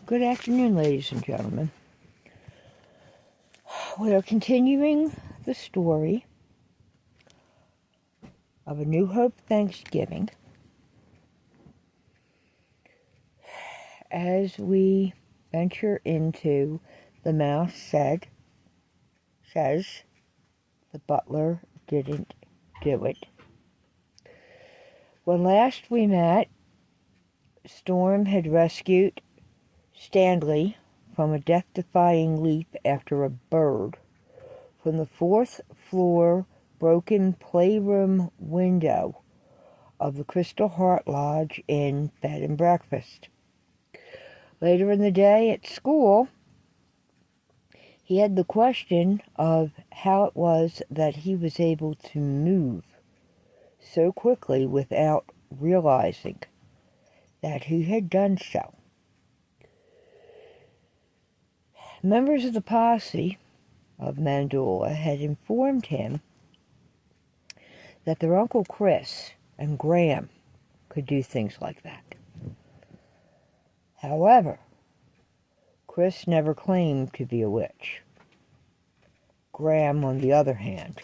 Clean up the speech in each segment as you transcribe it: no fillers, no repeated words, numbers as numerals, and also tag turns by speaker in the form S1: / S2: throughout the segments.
S1: Good afternoon, ladies and gentlemen. We are continuing the story of A New Hope Thanksgiving as we venture into The Mouse Says the butler didn't do it. When last we met, Storm had rescued Stanley from a death-defying leap after a bird from the fourth-floor broken playroom window of the Crystal Heart Lodge Inn bed and breakfast. Later in the day at school, he had the question of how it was that he was able to move so quickly without realizing that he had done so. Members of the posse of Mandula had informed him that their Uncle Chris and Graham could do things like that. However, Chris never claimed to be a witch. Graham, on the other hand,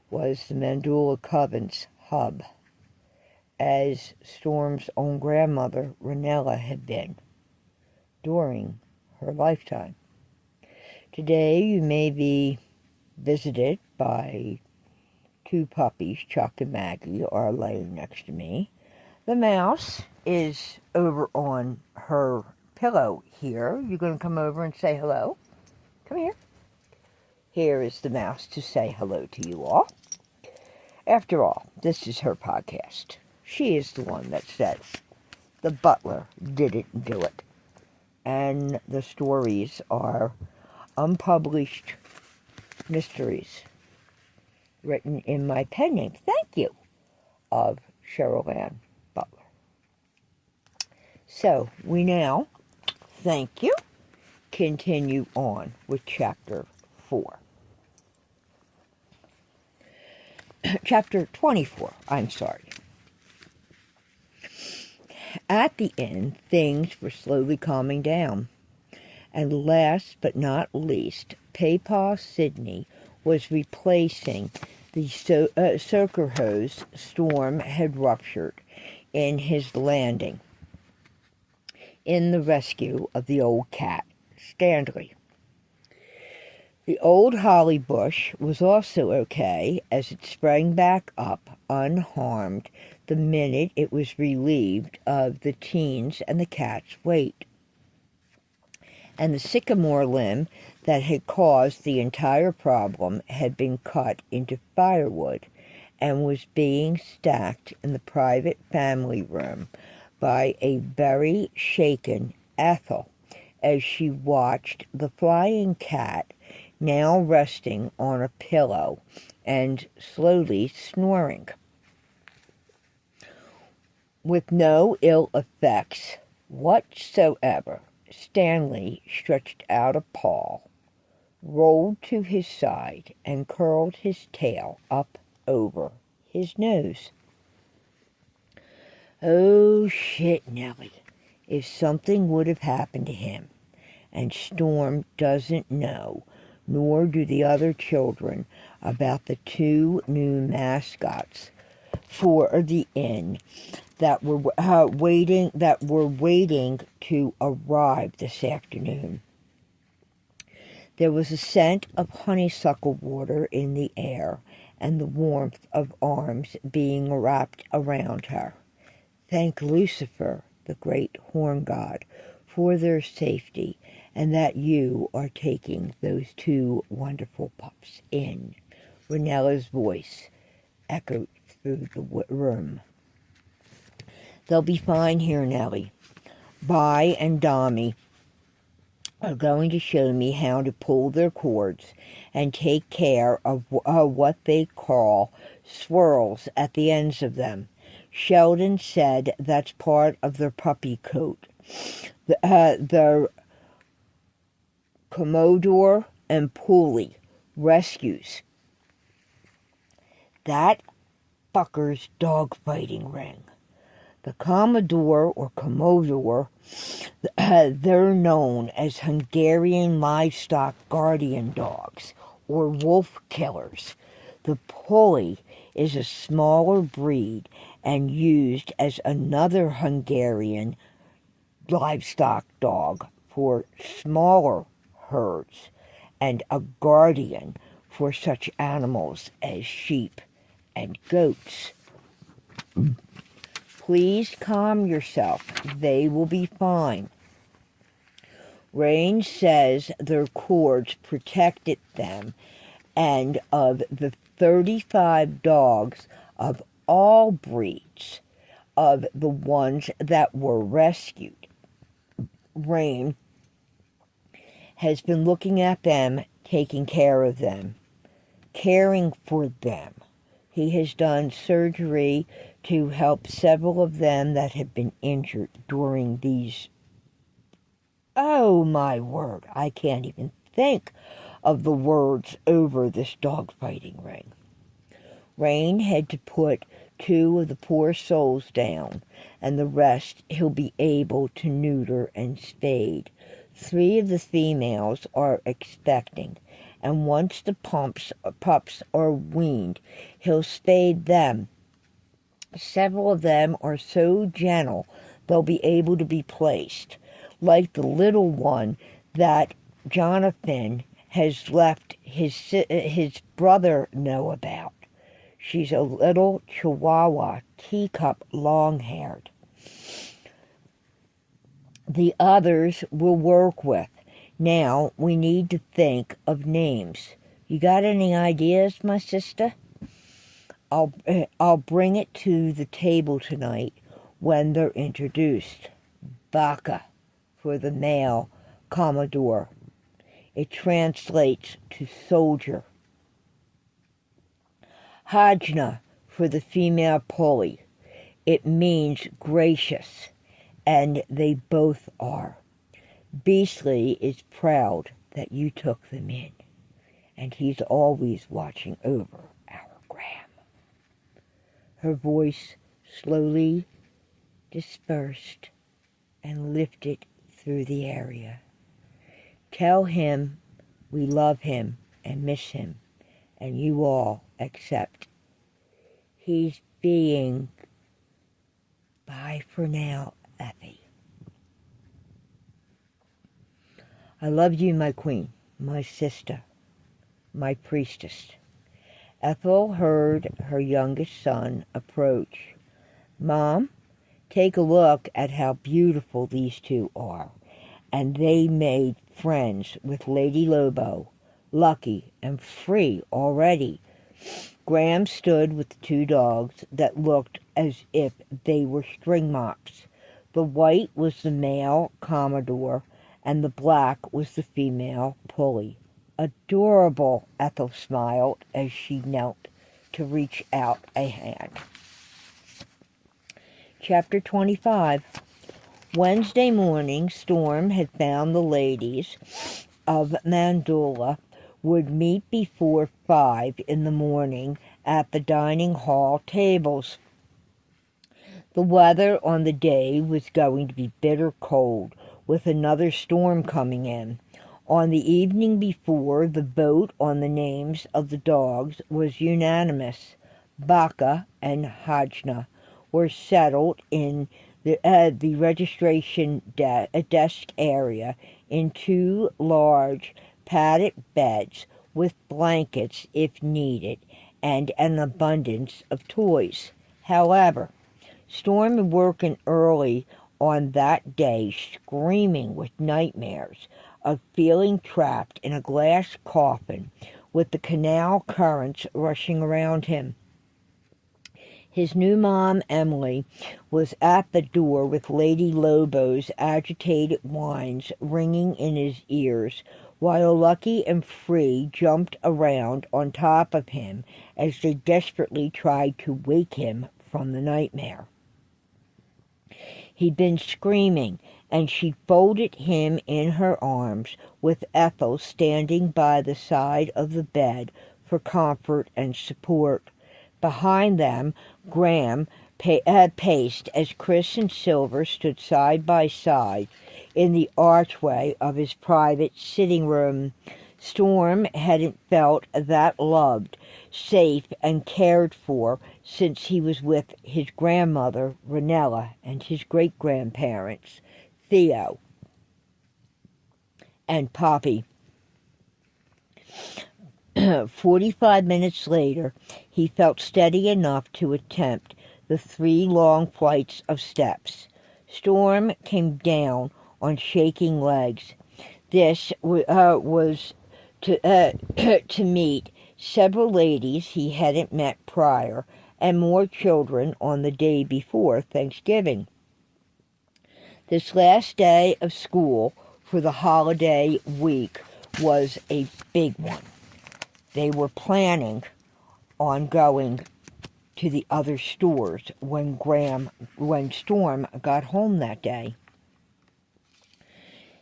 S1: was the Mandula Coven's hub, as Storm's own grandmother, Ranella, had been during her lifetime. Today you may be visited by two puppies. Chuck and Maggie are laying next to me. The mouse is over on her pillow here. You're going to come over and say hello? Come here. Here is the mouse to say hello to you all. After all, this is her podcast. She is the one that says the butler didn't do it. And the stories are unpublished mysteries written in my pen name, thank you, of Cheryl Ann Butler. So, we now, thank you, continue on with Chapter 4. Chapter 24, I'm sorry. At the inn, things were slowly calming down. And last but not least, Papa Sidney was replacing the soaker hose Storm had ruptured in his landing in the rescue of the old cat, Stanley. The old holly bush was also okay, as it sprang back up unharmed the minute it was relieved of the teens and the cat's weight. And the sycamore limb that had caused the entire problem had been cut into firewood and was being stacked in the private family room by a very shaken Ethel as she watched the flying cat, now resting on a pillow and slowly snoring. With no ill effects whatsoever, Stanley stretched out a paw, rolled to his side, and curled his tail up over his nose. Oh, shit, Nellie, if something would have happened to him, and Storm doesn't know, nor do the other children, about the two new mascots for the inn that were waiting to arrive this afternoon. There was a scent of honeysuckle water in the air, and the warmth of arms being wrapped around her. Thank Lucifer, the great horn god, for their safety, and that you are taking those two wonderful pups in. Ranella's voice echoed through the room. They'll be fine here, Nellie. Vi and Dami are going to show me how to pull their cords and take care of what they call swirls at the ends of them. Sheldon said that's part of their puppy coat. The Commodore and Pulley rescues that fucker's dogfighting ring. The Commodore or Commodore They're known as Hungarian livestock guardian dogs or wolf killers. The Pulley is a smaller breed and used as another Hungarian livestock dog for smaller herds and a guardian for such animals as sheep and goats. Please calm yourself. They will be fine. Rain says their cords protected them, and of the 35 dogs of all breeds, of the ones that were rescued, Rain has been looking at them, taking care of them, caring for them. He has done surgery to help several of them that have been injured during these. Oh my word, I can't even think of the words over this dogfighting ring. Rain had to put 2 of the poor souls down, and the rest he'll be able to neuter and spade. 3 of the females are expecting, and once the pups are weaned, he'll spade them. Several of them are so gentle they'll be able to be placed, like the little one that Jonathan has left his brother know about. She's a little Chihuahua, teacup, long-haired. The others will work with. Now we need to think of names. You got any ideas, my sister? I'll bring it to the table tonight when they're introduced. Baka for the male Commodore. It translates to soldier. Hajna for the female Pulley. It means gracious, and they both are. Beastly is proud that you took them in, and he's always watching over our Graham. Her voice slowly dispersed and lifted through the area. Tell him we love him and miss him, and you all accept. He's being. Bye for now, Effie. I love you, my queen, my sister, my priestess. Ethel heard her youngest son approach. Mom, take a look at how beautiful these 2 are. And they made friends with Lady Lobo, lucky and free already. Graham stood with the 2 dogs that looked as if they were string mops. The white was the male Commodore, and the black was the female Pulley. Adorable, Ethel smiled as she knelt to reach out a hand. Chapter 25. Wednesday morning, Storm had found the ladies of Mandula would meet before 5 in the morning at the dining hall tables. The weather on the day was going to be bitter cold, with another storm coming in. On the evening before, the vote on the names of the dogs was unanimous. Baka and Hajna were settled in the registration desk area in 2 large padded beds with blankets if needed and an abundance of toys. However, Storm had working early on that day, screaming with nightmares of feeling trapped in a glass coffin with the canal currents rushing around him. His new mom, Emily, was at the door with Lady Lobo's agitated whines ringing in his ears, while Lucky and Free jumped around on top of him as they desperately tried to wake him from the nightmare. He'd been screaming, and she folded him in her arms, with Ethel standing by the side of the bed for comfort and support. Behind them, Graham paced as Chris and Silver stood side by side, in the archway of his private sitting room. Storm hadn't felt that loved, safe, and cared for since he was with his grandmother, Ranella, and his great-grandparents, Theo and Poppy. 45 minutes later, he felt steady enough to attempt the 3 long flights of steps. Storm came down on shaking legs. This was to meet several ladies he hadn't met prior and more children on the day before Thanksgiving. This last day of school for the holiday week was a big one. They were planning on going to the other stores when Storm got home that day.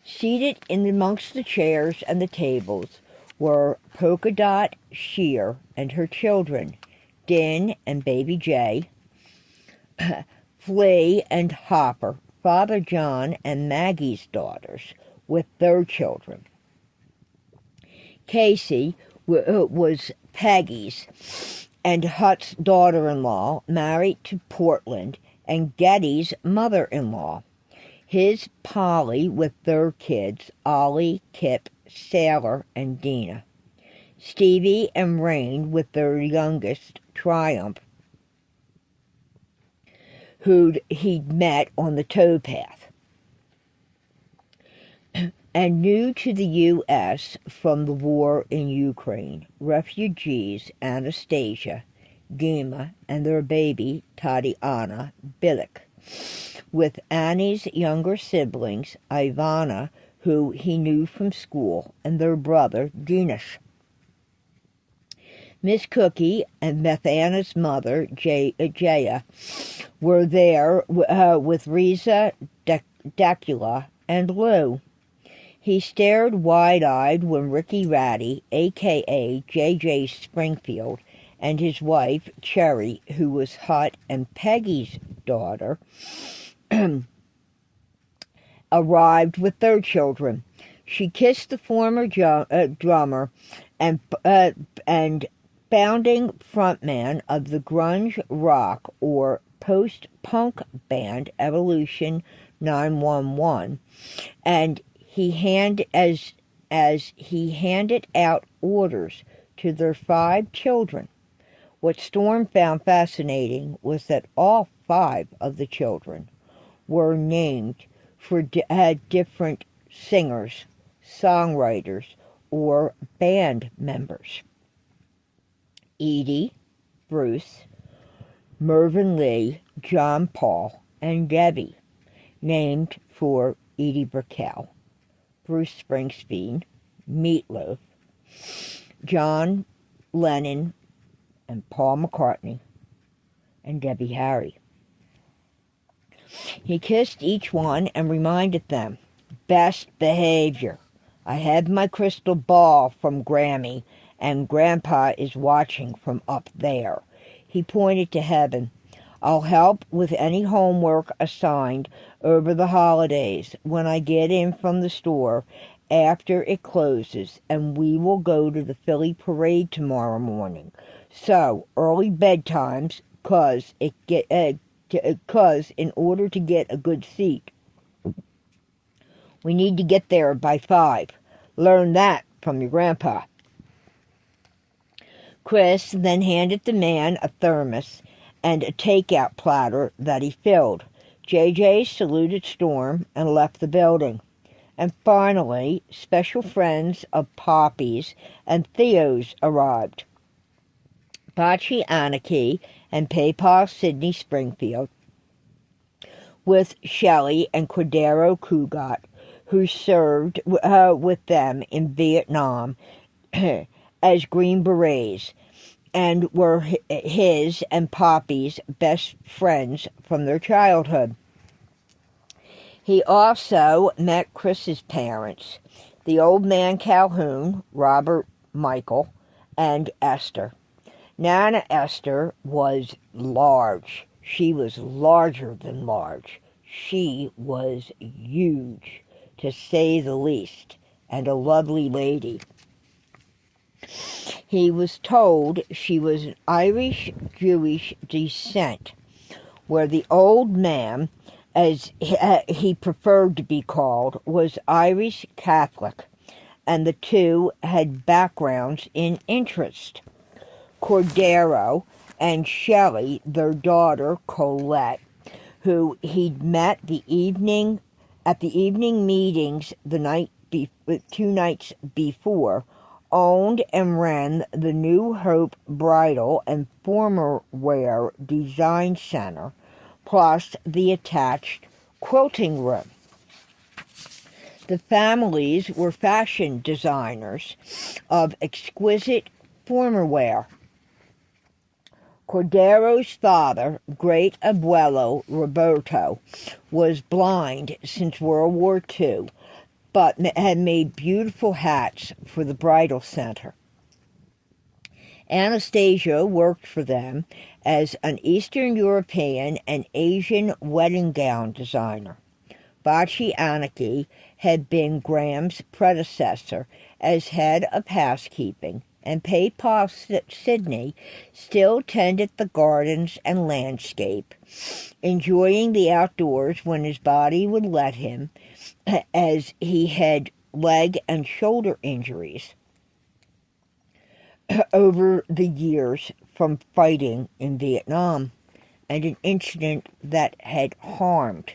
S1: Seated in amongst the chairs and the tables were Polka Dot Shear and her children, Din and Baby Jay, Flea and Hopper, Father John and Maggie's daughters with their children. Casey was Peggy's and Hut's daughter-in-law, married to Portland, and Getty's mother-in-law. His Polly with their kids, Ollie, Kip, Sailor, and Dina. Stevie and Rain with their youngest, Triumph, who'd he'd met on the towpath. And new to the U.S. from the war in Ukraine, refugees Anastasia, Dima, and their baby Tatiana Bilic, with Annie's younger siblings, Ivana, who he knew from school, and their brother, Dinesh. Miss Cookie and Beth Anna's mother, Jaya, were there with Riza, Dacula, and Lou. He stared wide-eyed when Ricky Ratty, a.k.a. J.J. Springfield, and his wife, Cherry, who was Hut and Peggy's daughter, arrived with their children. She kissed the former drummer and founding frontman of the grunge rock or post-punk band Evolution 911, and he handed out orders to their 5 children. What Storm found fascinating was that all 5 of the children were named for different singers, songwriters, or band members. Edie, Bruce, Mervyn Lee, John Paul, and Debbie, named for Edie Brickell, Bruce Springsteen, Meatloaf, John Lennon, and Paul McCartney, and Debbie Harry. He kissed each one and reminded them, "Best behavior. I have my crystal ball from Grammy, and Grandpa is watching from up there." He pointed to heaven. "I'll help with any homework assigned over the holidays when I get in from the store after it closes, and we will go to the Philly parade tomorrow morning. So, early bedtimes, 'cause in order to get a good seat, we need to get there by 5. Learn that from your grandpa." Chris then handed the man a thermos and a takeout platter that he filled. JJ saluted Storm and left the building. And finally, special friends of Poppy's and Theo's arrived. Bocce Anarchy and PayPal Sydney Springfield, with Shelley and Cordero Cugat, who served with them in Vietnam as Green Berets, and were his and Poppy's best friends from their childhood. He also met Chris's parents, the old man Calhoun, Robert Michael, and Esther. Nana Esther was She was larger than large. She was huge. to say the least, and a lovely lady. He was told she was of Irish-Jewish descent, where the old man, as he preferred to be called, was Irish Catholic, and the two had backgrounds in interest. Cordero and Shelley, their daughter Colette, who he'd met at the evening meetings the 2 nights before, owned and ran the New Hope Bridal and Formal Wear Design Center, plus the attached quilting room. The families were fashion designers of exquisite formal wear. Cordero's father, great abuelo Roberto, was blind since World War II, but had made beautiful hats for the bridal center. Anastasia worked for them as an Eastern European and Asian wedding gown designer. Bocce Anarchy had been Graham's predecessor as head of housekeeping, and Papa Sidney still tended the gardens and landscape, enjoying the outdoors when his body would let him, as he had leg and shoulder injuries over the years from fighting in Vietnam, and an incident that had harmed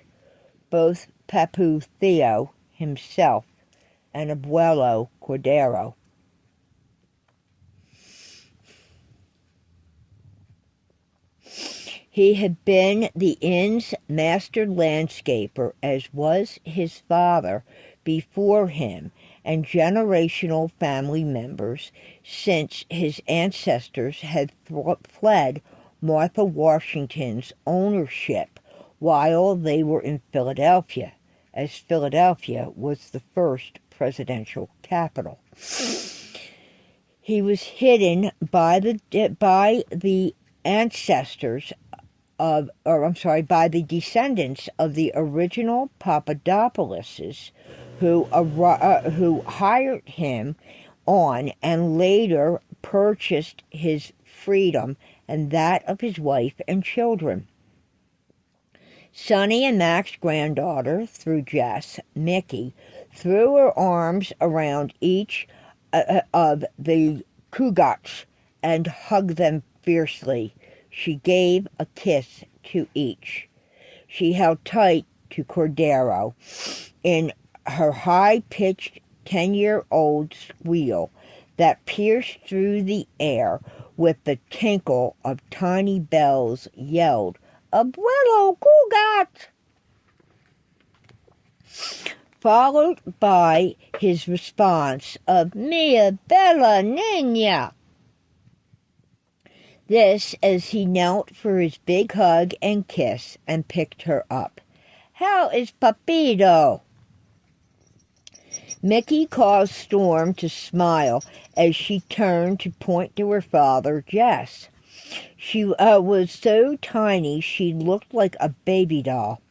S1: both Papu Theo himself and Abuelo Cordero. He had been the inn's master landscaper, as was his father before him, and generational family members since his ancestors had fled Martha Washington's ownership while they were in Philadelphia, as Philadelphia was the first presidential capital. He was hidden by the ancestors by the descendants of the original Papadopouloses, who hired him on and later purchased his freedom and that of his wife and children. Sonny and Mac's granddaughter, through Jess, Mickey, threw her arms around each of the Cugats and hugged them fiercely. She gave a kiss to each. She held tight to Cordero in her high-pitched 10-year-old squeal that pierced through the air with the tinkle of tiny bells, yelled, "Abuelo Cugat!" followed by his response of "Mia bella niña." This as he knelt for his big hug and kiss and picked her up. "How is Papito?" Mickey caused Storm to smile as she turned to point to her father, Jess. She was so tiny she looked like a baby doll,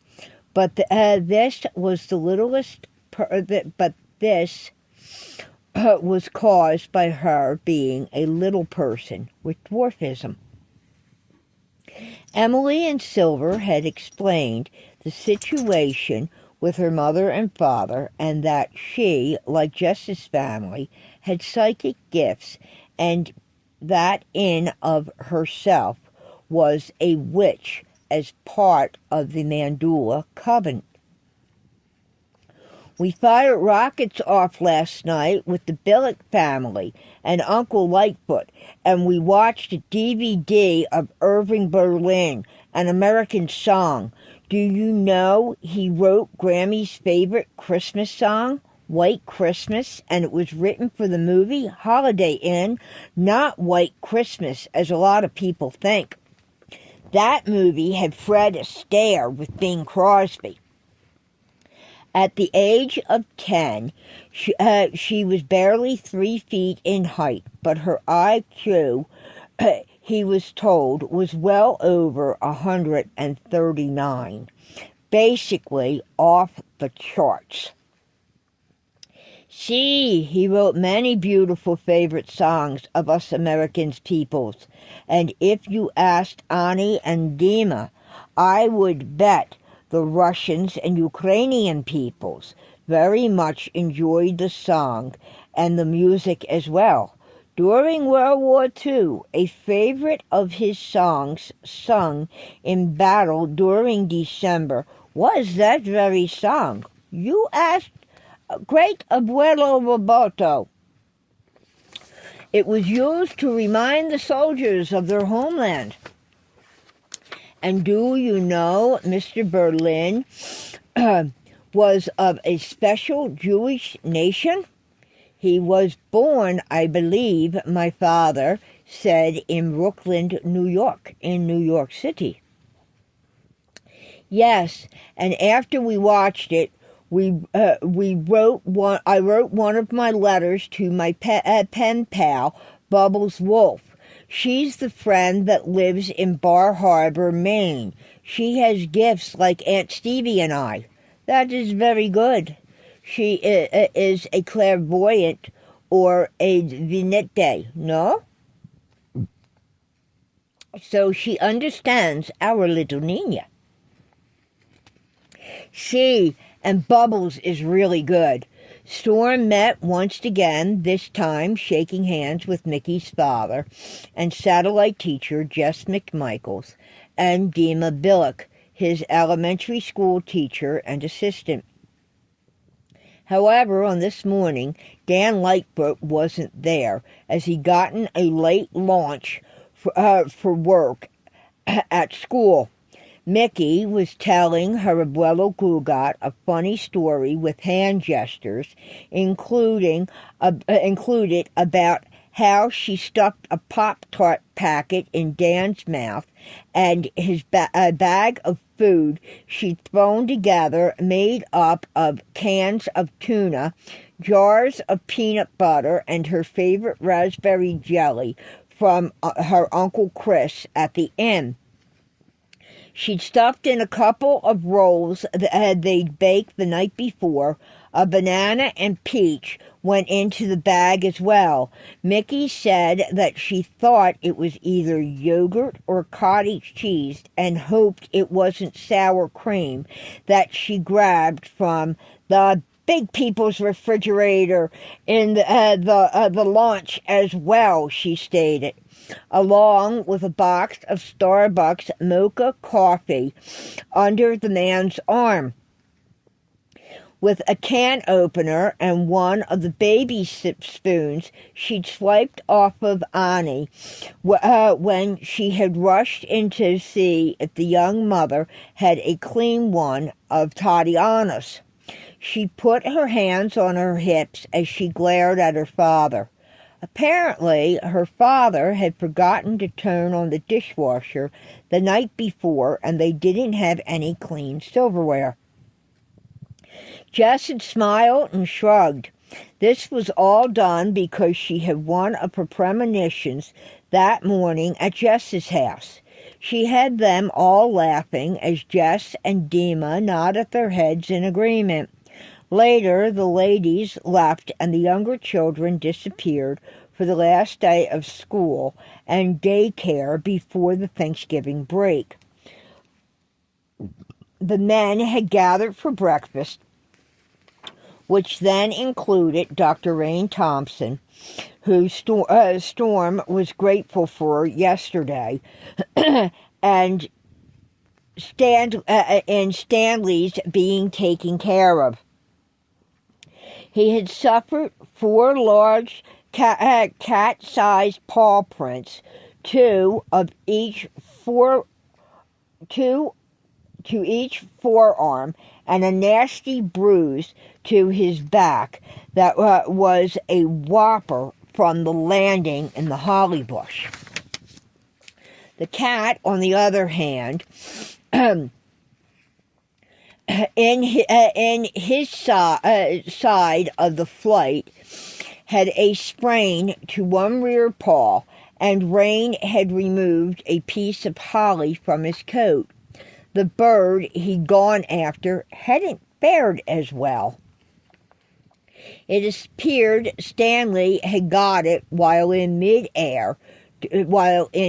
S1: but this was the littlest. But this was caused by her being a little person with dwarfism. Emily and Silver had explained the situation with her mother and father, and that she, like Jess's family, had psychic gifts, and that in of herself was a witch as part of the Mandula Covenant. "We fired rockets off last night with the Billick family and Uncle Lightfoot, and we watched a DVD of Irving Berlin, an American song. Do you know he wrote Grammy's favorite Christmas song, White Christmas, and it was written for the movie Holiday Inn, not White Christmas, as a lot of people think. That movie had Fred Astaire with Bing Crosby. At the age of 10, she was barely 3 feet in height, but her IQ, he was told, was well over 139, basically off the charts. See, he wrote many beautiful favorite songs of us Americans peoples, and if you asked Ani and Dima, I would bet the Russians and Ukrainian peoples very much enjoyed the song and the music as well. During World War II, a favorite of his songs sung in battle during December was that very song. You asked Great Abuelo Roberto. It was used to remind the soldiers of their homeland. And do you know Mr. Berlin was of a special Jewish nation? He was born, I believe, my father said, in Brooklyn, New York, in New York City. Yes, and after we watched it, I wrote one of my letters to my pen pal, Bubbles Wolf. She's the friend that lives in Bar Harbor, Maine. She has gifts like Aunt Stevie and I. That is very good. She is a clairvoyant or a vidente, no? So she understands our little Nina. She and Bubbles is really good. Storm met once again, this time shaking hands with Mickey's father and satellite teacher Jess McMichaels and Dima Billick, his elementary school teacher and assistant. However, on this morning, Dan Lightfoot wasn't there, as he gotten a late launch for work at school. Mickey was telling her Abuelo Gugat a funny story with hand gestures, included about how she stuffed a Pop-Tart packet in Dan's mouth and his a bag of food she'd thrown together made up of cans of tuna, jars of peanut butter, and her favorite raspberry jelly from her Uncle Chris at the inn. She'd stuffed in a couple of rolls that they'd baked the night before. A banana and peach went into the bag as well. Mickey said that she thought it was either yogurt or cottage cheese and hoped it wasn't sour cream that she grabbed from the big people's refrigerator in the launch as well, she stated, along with a box of Starbucks mocha coffee under the man's arm. With a can opener and one of the baby spoons she'd swiped off of Ani when she had rushed in to see if the young mother had a clean one of Tatiana's. She put her hands on her hips as she glared at her father. Apparently, her father had forgotten to turn on the dishwasher the night before, and they didn't have any clean silverware. Jess had smiled and shrugged. This was all done because she had one of her premonitions that morning at Jess's house. She had them all laughing as Jess and Dima nodded their heads in agreement. Later, the ladies left and the younger children disappeared for the last day of school and daycare before the Thanksgiving break. The men had gathered for breakfast, which then included Dr. Rain Thompson, who Storm was grateful for yesterday, and Stanley's being taken care of. He had suffered 4 large cat-sized paw prints, to each forearm, and a nasty bruise to his back that was a whopper from the landing in the holly bush. The cat, on the other hand, in his side of the flight, had a sprain to one rear paw, and Rain had removed a piece of holly from his coat. The bird he'd gone after hadn't fared as well. It appeared Stanley had got it while in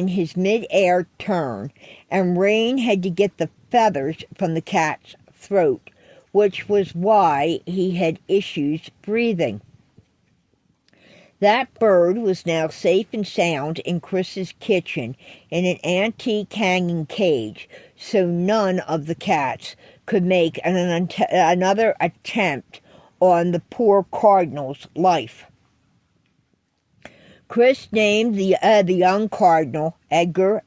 S1: his mid-air turn, and Rain had to get the feathers from the cat's throat, which was why he had issues breathing. That bird was now safe and sound in Chris's kitchen in an antique hanging cage, so none of the cats could make another attempt on the poor cardinal's life. Chris named the young cardinal Edgar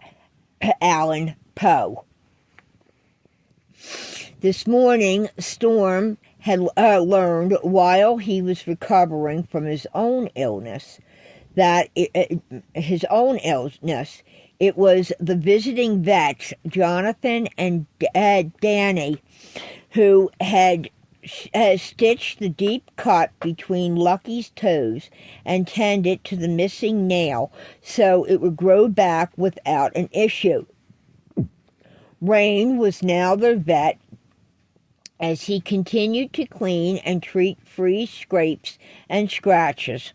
S1: Allan Poe. This morning, Storm had learned while he was recovering from his own illness it was the visiting vets, Jonathan and Danny, who had stitched the deep cut between Lucky's toes and tended to the missing nail so it would grow back without an issue. Rain was now their vet as he continued to clean and treat free scrapes and scratches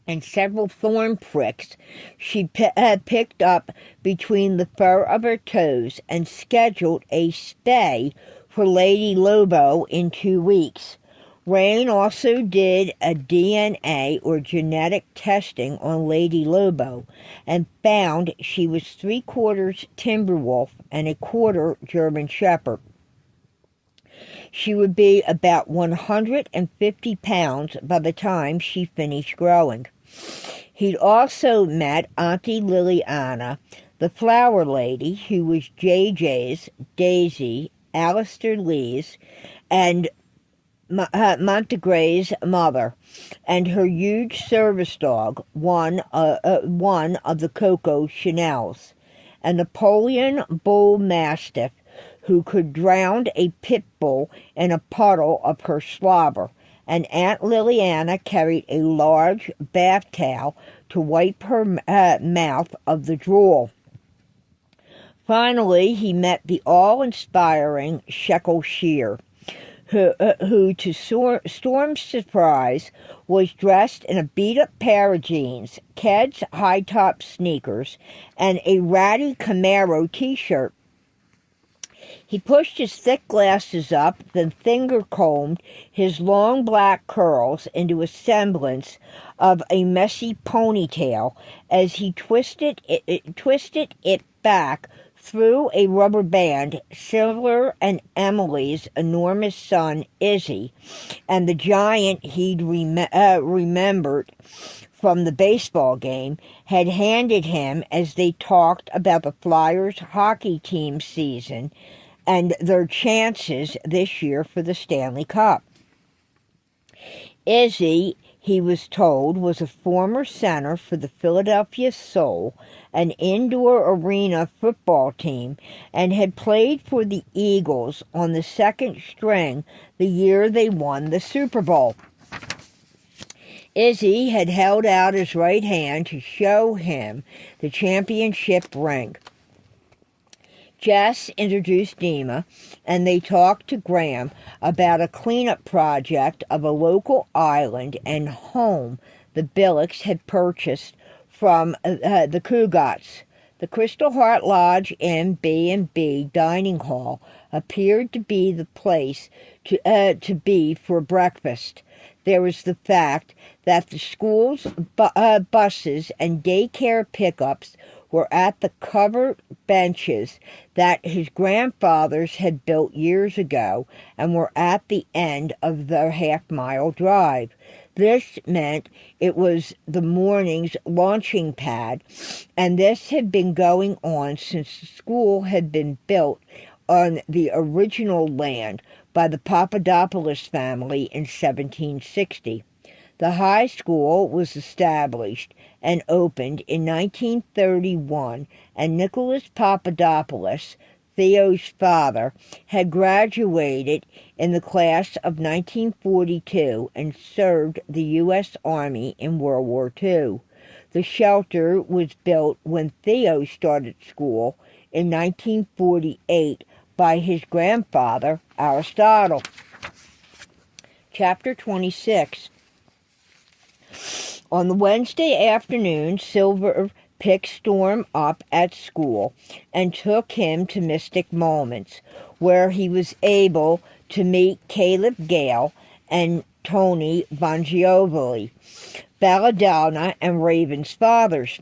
S1: and several thorn pricks she picked up between the fur of her toes, and scheduled a stay for Lady Lobo in 2 weeks. Rain also did a DNA or genetic testing on Lady Lobo and found she was 3/4 Timberwolf and 1/4 German Shepherd. She would be about 150 pounds by the time she finished growing. He'd also met Auntie Liliana, the flower lady, who was JJ's, Daisy, Alistair Lee's, and Montegre's mother, and her huge service dog, one of the Coco Chanels, a Napoleon Bull Mastiff who could drown a pit bull in a puddle of her slobber, and Aunt Liliana carried a large bath towel to wipe her mouth of the drool. Finally, he met the all-inspiring Shekel Shear, who to Storm's surprise, was dressed in a beat-up pair of jeans, Ked's high-top sneakers, and a ratty Camaro t-shirt. He pushed his thick glasses up, then finger-combed his long black curls into a semblance of a messy ponytail as he twisted it back through a rubber band, Silver and Emily's enormous son, Izzy, and the giant he'd remembered from the baseball game, had handed him as they talked about the Flyers hockey team season and their chances this year for the Stanley Cup. Izzy, he was told, was a former center for the Philadelphia Soul, an indoor arena football team, and had played for the Eagles on the second string the year they won the Super Bowl. Izzy had held out his right hand to show him the championship ring. Jess introduced Dima, and they talked to Graham about a cleanup project of a local island and home the Billocks had purchased from the Cougats. The Crystal Heart Lodge Inn B&B dining hall appeared to be the place to be for breakfast. There was the fact that the school's buses and daycare pickups were at the covered benches that his grandfathers had built years ago and were at the end of their half-mile drive. This meant it was the morning's launching pad, and this had been going on since the school had been built on the original land by the Papadopoulos family in 1760. The high school was established and opened in 1931, and Nicholas Papadopoulos, Theo's father, had graduated in the class of 1942 and served the U.S. Army in World War II. The shelter was built when Theo started school in 1948 by his grandfather, Aristotle. Chapter 26. On the Wednesday afternoon, Silver picked Storm up at school and took him to Mystic Moments, where he was able to meet Caleb Gale and Tony Bongiovanni, Belladonna and Raven's fathers.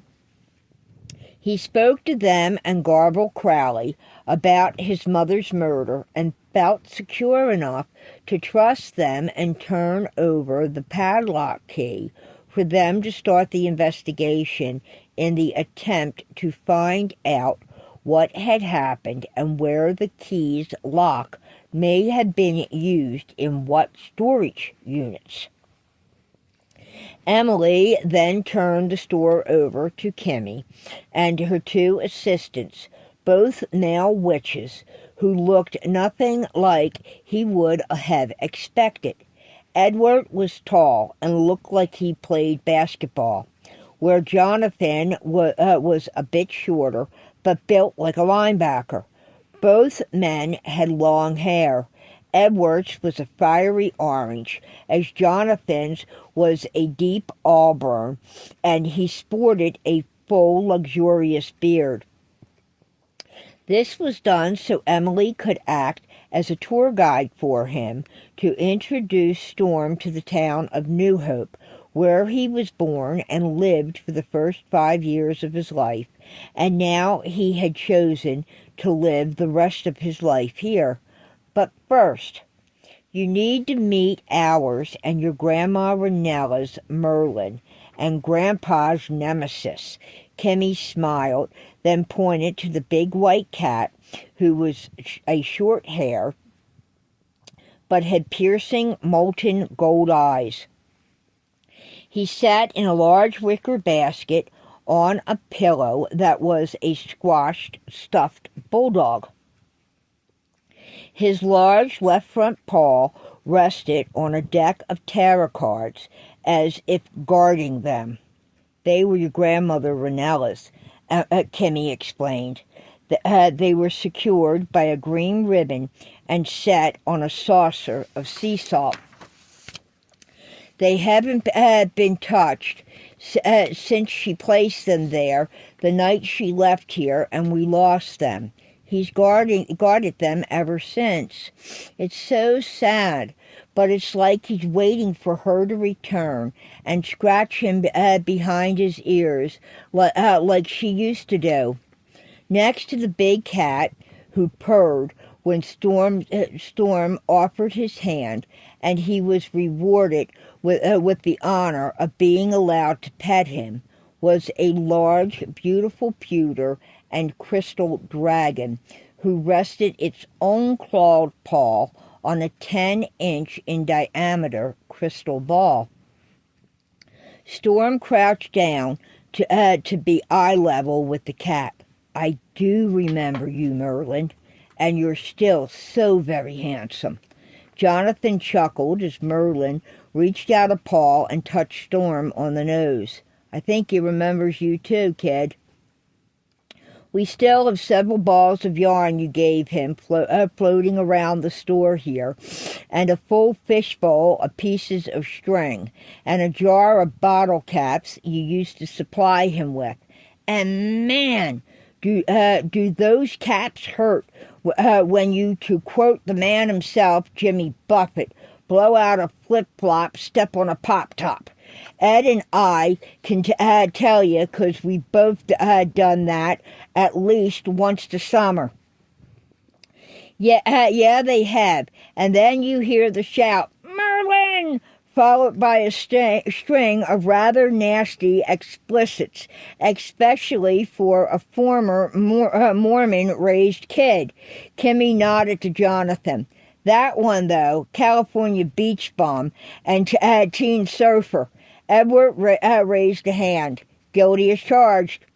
S1: He spoke to them and Garble Crowley about his mother's murder and felt secure enough to trust them and turn over the padlock key for them to start the investigation in the attempt to find out what had happened and where the key's lock may have been used in what storage units. Emily then turned the store over to Kimmy and her two assistants, both male witches, who looked nothing like he would have expected. Edward was tall and looked like he played basketball, where Jonathan was a bit shorter but built like a linebacker. Both men had long hair. Edward's was a fiery orange, as Jonathan's was a deep auburn, and he sported a full, luxurious beard. This was done so Emily could act as a tour guide for him to introduce Storm to the town of New Hope, where he was born and lived for the first 5 years of his life, and now he had chosen to live the rest of his life here. But first, you need to meet ours and your Grandma Renella's Merlin and Grandpa's nemesis. Kimmy smiled, then pointed to the big white cat, who was a short hair, but had piercing molten gold eyes. He sat in a large wicker basket on a pillow that was a squashed, stuffed bulldog. His large left front paw rested on a deck of tarot cards, as if guarding them. They were your grandmother Renella's, Kimmy explained. They were secured by a green ribbon and set on a saucer of sea salt. They haven't been touched since she placed them there the night she left here and we lost them. He's guarded them ever since. It's so sad, but it's like he's waiting for her to return and scratch him behind his ears like she used to do. Next to the big cat, who purred when Storm offered his hand, and he was rewarded with the honor of being allowed to pet him, was a large, beautiful pewter and crystal dragon who rested its own clawed paw on a 10-inch in diameter crystal ball. Storm crouched down to be eye level with the cat. I do remember you, Merlin, and you're still so very handsome. Jonathan chuckled as Merlin reached out a paw and touched Storm on the nose. I think he remembers you too, kid. We still have several balls of yarn you gave him floating around the store here, and a full fishbowl of pieces of string, and a jar of bottle caps you used to supply him with. And man, do those caps hurt when you, to quote the man himself, Jimmy Buffett, blow out a flip-flop, step on a pop-top. Ed and I can tell you, because we've both done that at least once this summer. Yeah, they have. And then you hear the shout, Merlin, followed by a string of rather nasty explicits, especially for a former Mormon-raised kid. Kimmy nodded to Jonathan. That one, though, California Beach Bum and Teen Surfer. Edward raised a hand. Guilty as charged.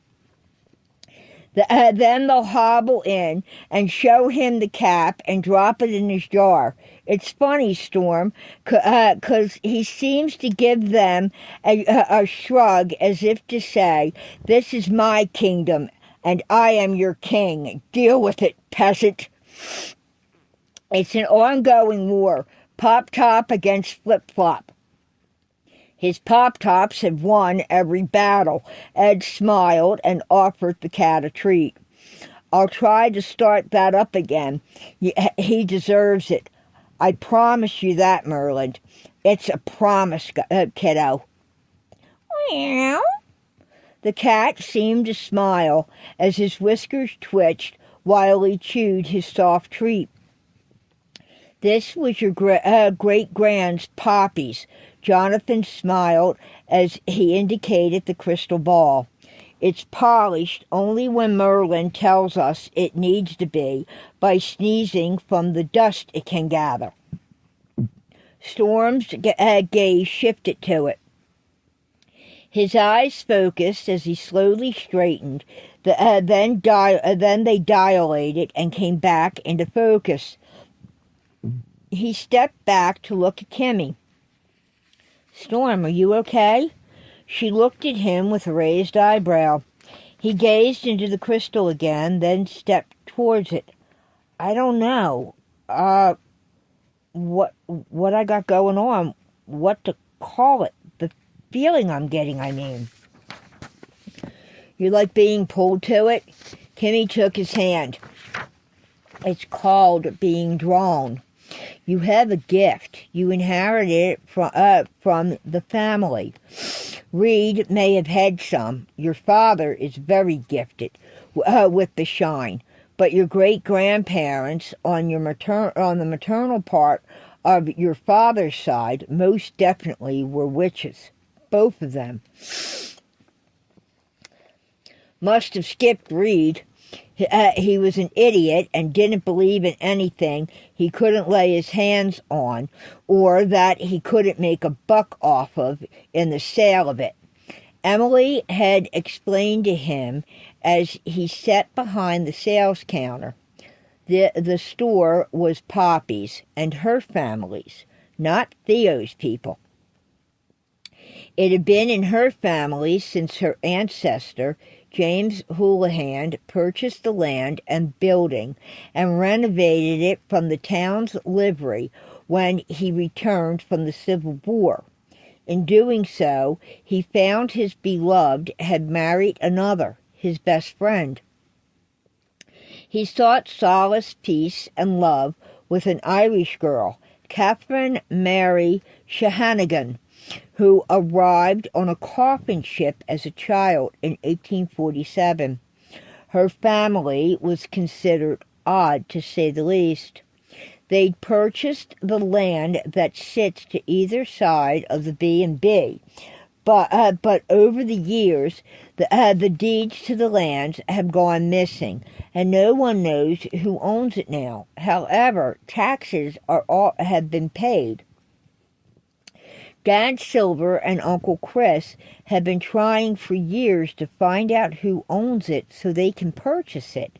S1: Then they'll hobble in and show him the cap and drop it in his jar. It's funny, Storm, 'cause he seems to give them a shrug as if to say, this is my kingdom and I am your king. Deal with it, peasant. It's an ongoing war, Pop-Top against Flip-Flop. His Pop-Tops had won every battle. Ed smiled and offered the cat a treat. I'll try to start that up again. He deserves it. I promise you that, Merlin. It's a promise, kiddo. Meow. The cat seemed to smile as his whiskers twitched while he chewed his soft treat. This was your great-grand's poppies. Jonathan smiled as he indicated the crystal ball. It's polished only when Merlin tells us it needs to be by sneezing from the dust it can gather. Storm's gaze shifted to it. His eyes focused as he slowly straightened. Then they dilated and came back into focus. He stepped back to look at Kimmy. Storm, are you okay? She looked at him with a raised eyebrow. He gazed into the crystal again, then stepped towards it. I don't know. What I got going on, what to call it, the feeling I'm getting, I mean. You like being pulled to it? Kimmy took his hand. It's called being drawn. You have a gift. You inherited it from the family. Reed may have had some. Your father is very gifted with the shine. But your great-grandparents on the maternal part of your father's side most definitely were witches. Both of them. Must have skipped Reed. He was an idiot and didn't believe in anything he couldn't lay his hands on or that he couldn't make a buck off of in the sale of it. Emily had explained to him as he sat behind the sales counter. The store was Poppy's and her family's, not Theo's people. It had been in her family since her ancestor, James Houlihan, purchased the land and building and renovated it from the town's livery when he returned from the Civil War. In doing so, he found his beloved had married another, his best friend. He sought solace, peace, and love with an Irish girl, Catherine Mary Shahanigan, who arrived on a coffin ship as a child in 1847. Her family was considered odd, to say the least. They'd purchased the land that sits to either side of the B&B, but over the years, the deeds to the lands have gone missing, and no one knows who owns it now. However, taxes have been paid. Dad Silver and Uncle Chris have been trying for years to find out who owns it so they can purchase it.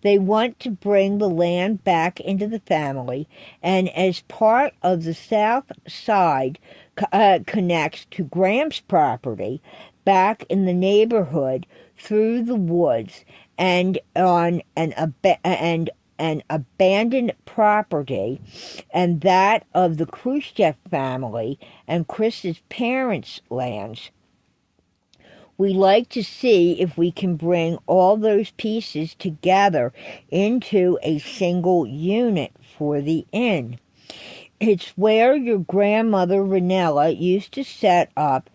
S1: They want to bring the land back into the family, and as part of the south side connects to Graham's property, back in the neighborhood through the woods and on an abandoned property, and that of the Khrushchev family and Chris's parents' lands. We like to see if we can bring all those pieces together into a single unit for the inn. It's where your grandmother Ranella used to set up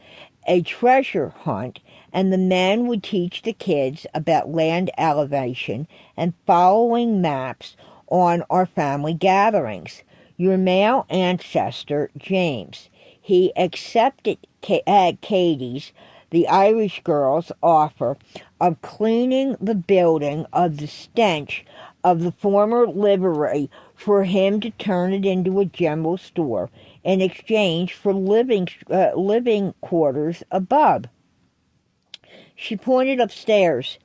S1: a treasure hunt, and the men would teach the kids about land elevation and following maps on our family gatherings. Your male ancestor, James, he accepted Katie's, the Irish girl's, offer of cleaning the building of the stench of the former livery for him to turn it into a general store in exchange for living quarters above. She pointed upstairs.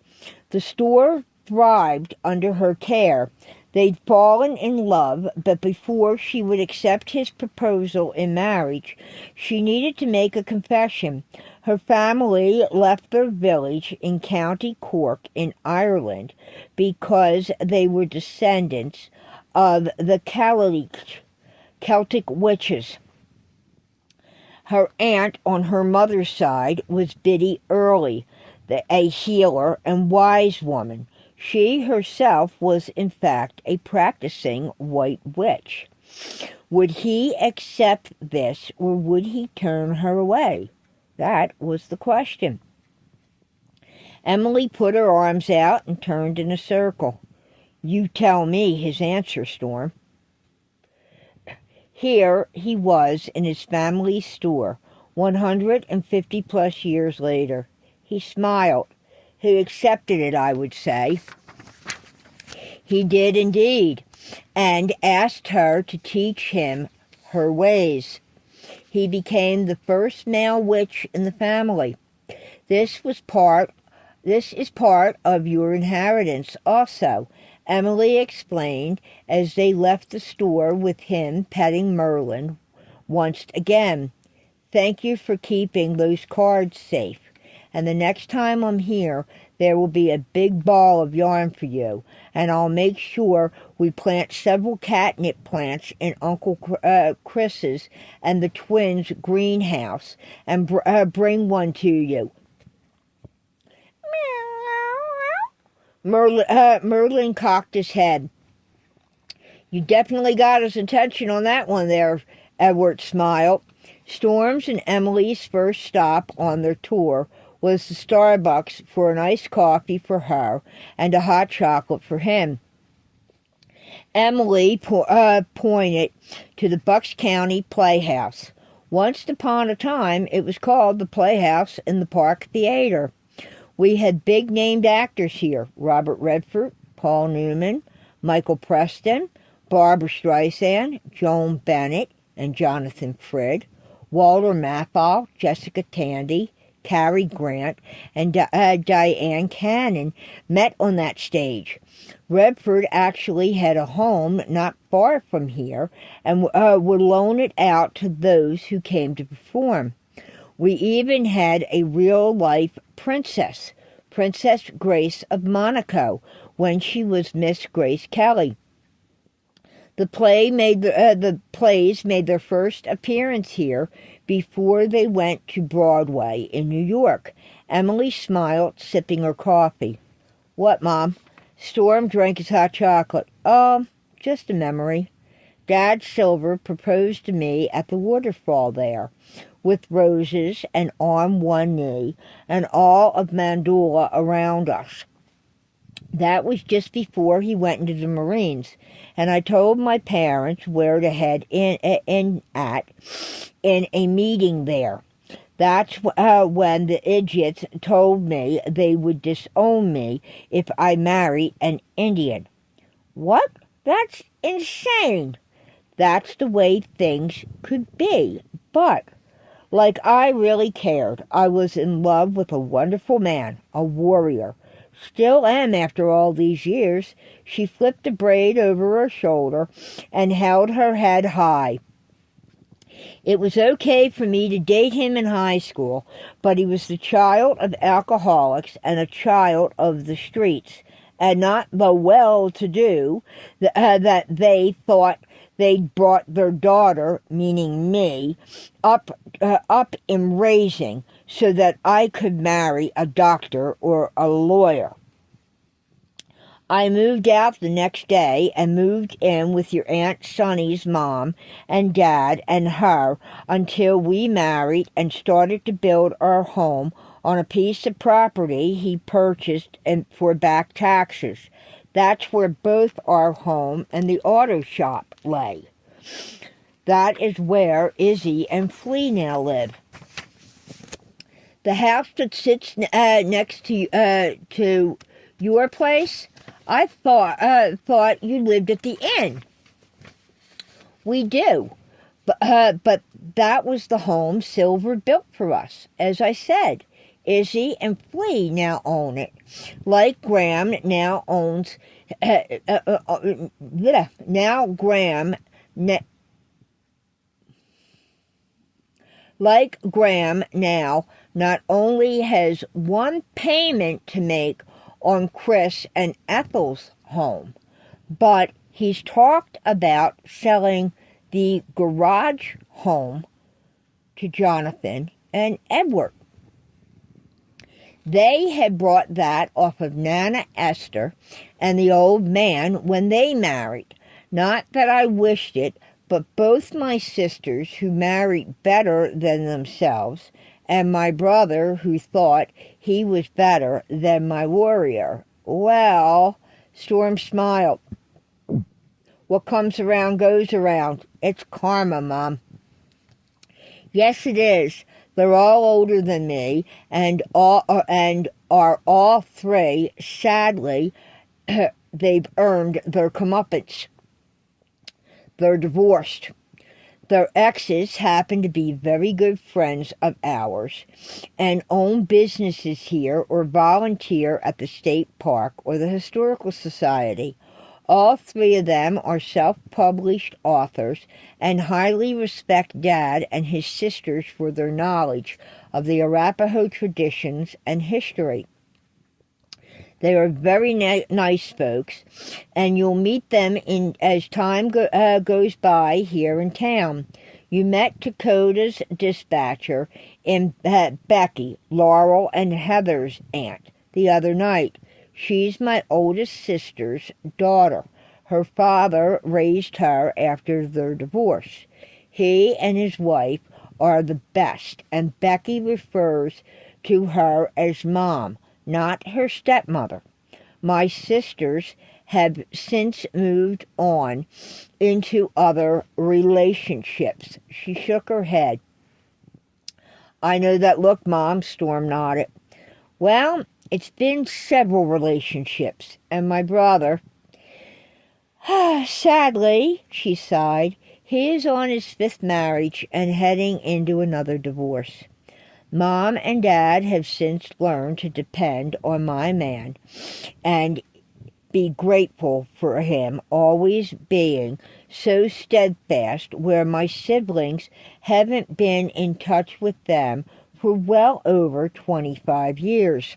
S1: The store thrived under her care. They'd fallen in love, but before she would accept his proposal in marriage, she needed to make a confession. Her family left their village in County Cork in Ireland because they were descendants of the Cailleach. Celtic witches. Her aunt on her mother's side was Biddy Early, a healer and wise woman. She herself was, in fact, a practicing white witch. Would he accept this, or would he turn her away? That was the question. Emily put her arms out and turned in a circle. You tell me his answer, Storm. Here he was in his family's store, 150 plus years later. He smiled. He accepted it, I would say. He did indeed, and asked her to teach him her ways. He became the first male witch in the family. This is part of your inheritance also, Emily explained as they left the store with him petting Merlin once again. Thank you for keeping those cards safe. And the next time I'm here, there will be a big ball of yarn for you, and I'll make sure we plant several catnip plants in Uncle Chris's and the twins' greenhouse, and bring one to you. Merlin cocked his head. You definitely got his attention on that one there, Edward smiled. Storm's and Emily's first stop on their tour was the Starbucks for an iced coffee for her and a hot chocolate for him. Emily pointed to the Bucks County Playhouse. Once upon a time, it was called the Playhouse in the Park Theater. We had big-named actors here, Robert Redford, Paul Newman, Michael Preston, Barbara Streisand, Joan Bennett, and Jonathan Frid, Walter Matthau, Jessica Tandy, Cary Grant, and Diane Cannon met on that stage. Redford actually had a home not far from here and would loan it out to those who came to perform. We even had a real-life princess, Princess Grace of Monaco, when she was Miss Grace Kelly. The plays made their first appearance here before they went to Broadway in New York. Emily smiled, sipping her coffee. What, Mom? Storm drank his hot chocolate. Just a memory. Dad Silver proposed to me at the waterfall there, with roses and on one knee, and all of Mandula around us. That was just before he went into the Marines, and I told my parents where to head in a meeting there. That's when the idiots told me they would disown me if I married an Indian. What? That's insane. That's the way things could be. But, like I really cared, I was in love with a wonderful man, a warrior. Still am after all these years. She flipped a braid over her shoulder and held her head high. It was okay for me to date him in high school, but he was the child of alcoholics and a child of the streets, and not the well-to-do that they thought they'd brought their daughter, meaning me, up in raising so that I could marry a doctor or a lawyer. I moved out the next day and moved in with your Aunt Sonny's mom and dad and her until we married and started to build our home on a piece of property he purchased for back taxes. That's where both our home and the auto shop lay. That is where Izzy and Flea now live. The house that sits next to your place, I thought you lived at the inn. We do, but that was the home Silver built for us. As I said, Izzy and Flea now own it. Like Graham now owns. Now Graham. Like Graham now not only has one payment to make on Chris and Ethel's home, but he's talked about selling the garage home to Jonathan and Edward. They had brought that off of Nana Esther and the old man when they married. Not that I wished it, but both my sisters, who married better than themselves, and my brother, who thought he was better than my warrior. Well, Storm smiled. What comes around goes around. It's karma, Mom. Yes, it is. They're all older than me, and are all three, sadly, they've earned their comeuppance. They're divorced. Their exes happen to be very good friends of ours and own businesses here or volunteer at the state park or the historical society. All three of them are self-published authors and highly respect Dad and his sisters for their knowledge of the Arapaho traditions and history. They are very nice folks, and you'll meet them as time goes by here in town. You met Dakota's dispatcher and Becky, Laurel and Heather's aunt, the other night. She's my oldest sister's daughter. Her father raised her after their divorce. He and his wife are the best, and Becky refers to her as Mom, not her stepmother. My sisters have since moved on into other relationships. She shook her head. I know that look, Mom, Storm nodded. Well, it's been several relationships, and my brother, sadly, she sighed, he is on his 5th marriage and heading into another divorce. Mom and Dad have since learned to depend on my man and be grateful for him always being so steadfast, where my siblings haven't been in touch with them for well over 25 years.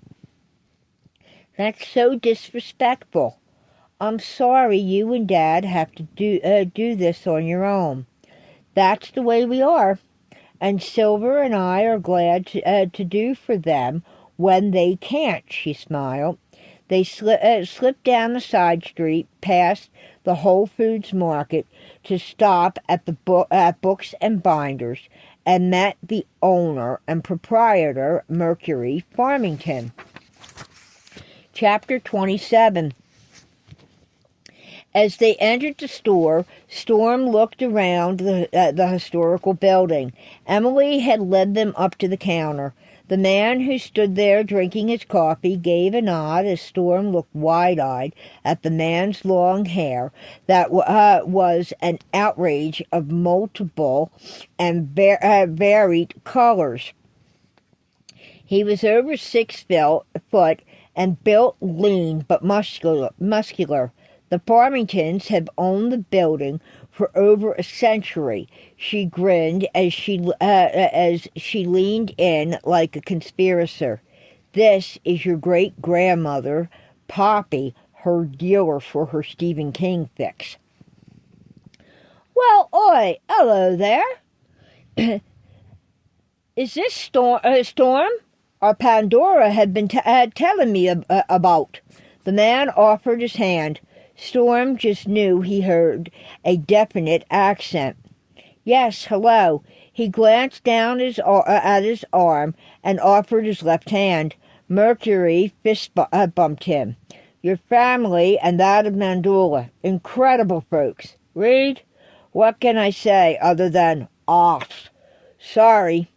S1: That's so disrespectful. I'm sorry you and Dad have to do this on your own. That's the way we are. And Silver and I are glad to do for them when they can't, she smiled. They slipped down the side street past the Whole Foods Market to stop at the Books and Binders and met the owner and proprietor, Mercury Farmington. Chapter 27. As they entered the store, Storm looked around the historical building. Emily had led them up to the counter. The man who stood there drinking his coffee gave a nod as Storm looked wide-eyed at the man's long hair that was an outrage of multiple and varied colors. He was over 6 foot and built lean but muscular. The Farmingtons have owned the building for over a century. She grinned as she leaned in like a conspirator. This is your great-grandmother, Poppy, her dealer for her Stephen King fix. Well, oi, hello there. Is this Storm? Or Pandora had been telling me about. The man offered his hand. Storm just knew he heard a definite accent. Yes, hello. He glanced down at his arm and offered his left hand. Mercury fist-bumped him. Your family and that of Mandula. Incredible folks. Reed, what can I say other than, sorry.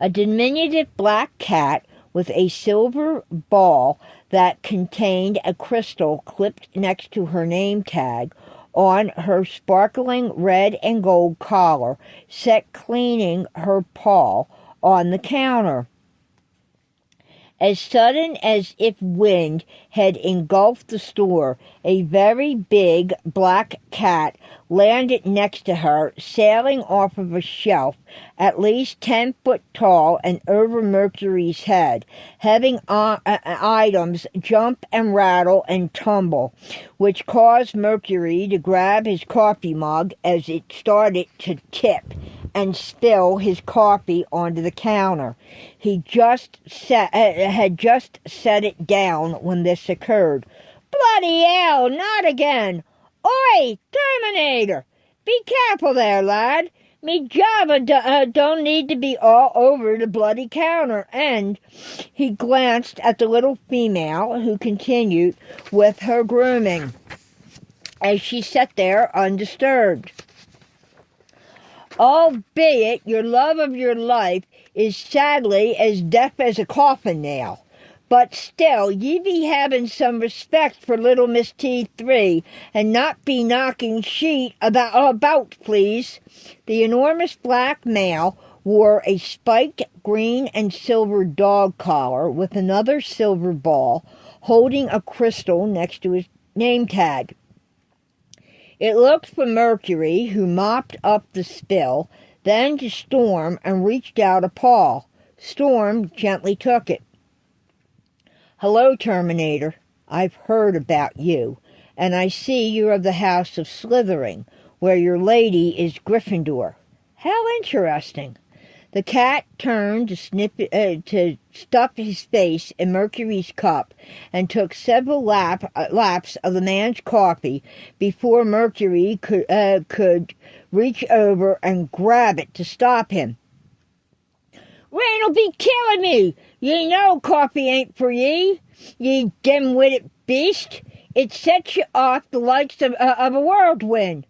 S1: A diminutive black cat with a silver ball that contained a crystal clipped next to her name tag on her sparkling red and gold collar sat cleaning her paw on the counter. As sudden as if wind had engulfed the store, a very big black cat landed next to her, sailing off of a shelf at least 10 foot tall and over Mercury's head, having items jump and rattle and tumble, which caused Mercury to grab his coffee mug as it started to tip and spill his coffee onto the counter. He had just set it down when this occurred. "Bloody hell, not again! Oi, Terminator! Be careful there, lad. Me Java don't need to be all over the bloody counter." And he glanced at the little female, who continued with her grooming as she sat there undisturbed. "Albeit your love of your life is sadly as deaf as a coffin nail. But still, ye be having some respect for little Miss T3, and not be knocking sheet about, please." The enormous black male wore a spiked green and silver dog collar with another silver ball, holding a crystal next to his name tag. It looked for Mercury, who mopped up the spill, then to Storm and reached out a paw. Storm gently took it. "Hello, Terminator. I've heard about you, and I see you're of the House of Slytherin, where your lady is Gryffindor. How interesting." The cat turned to stuff his face in Mercury's cup and took several laps of the man's coffee before Mercury could reach over and grab it to stop him. "Rain'll be killing me! Ye know coffee ain't for ye, ye dim-witted beast. It sets you off the likes of a whirlwind.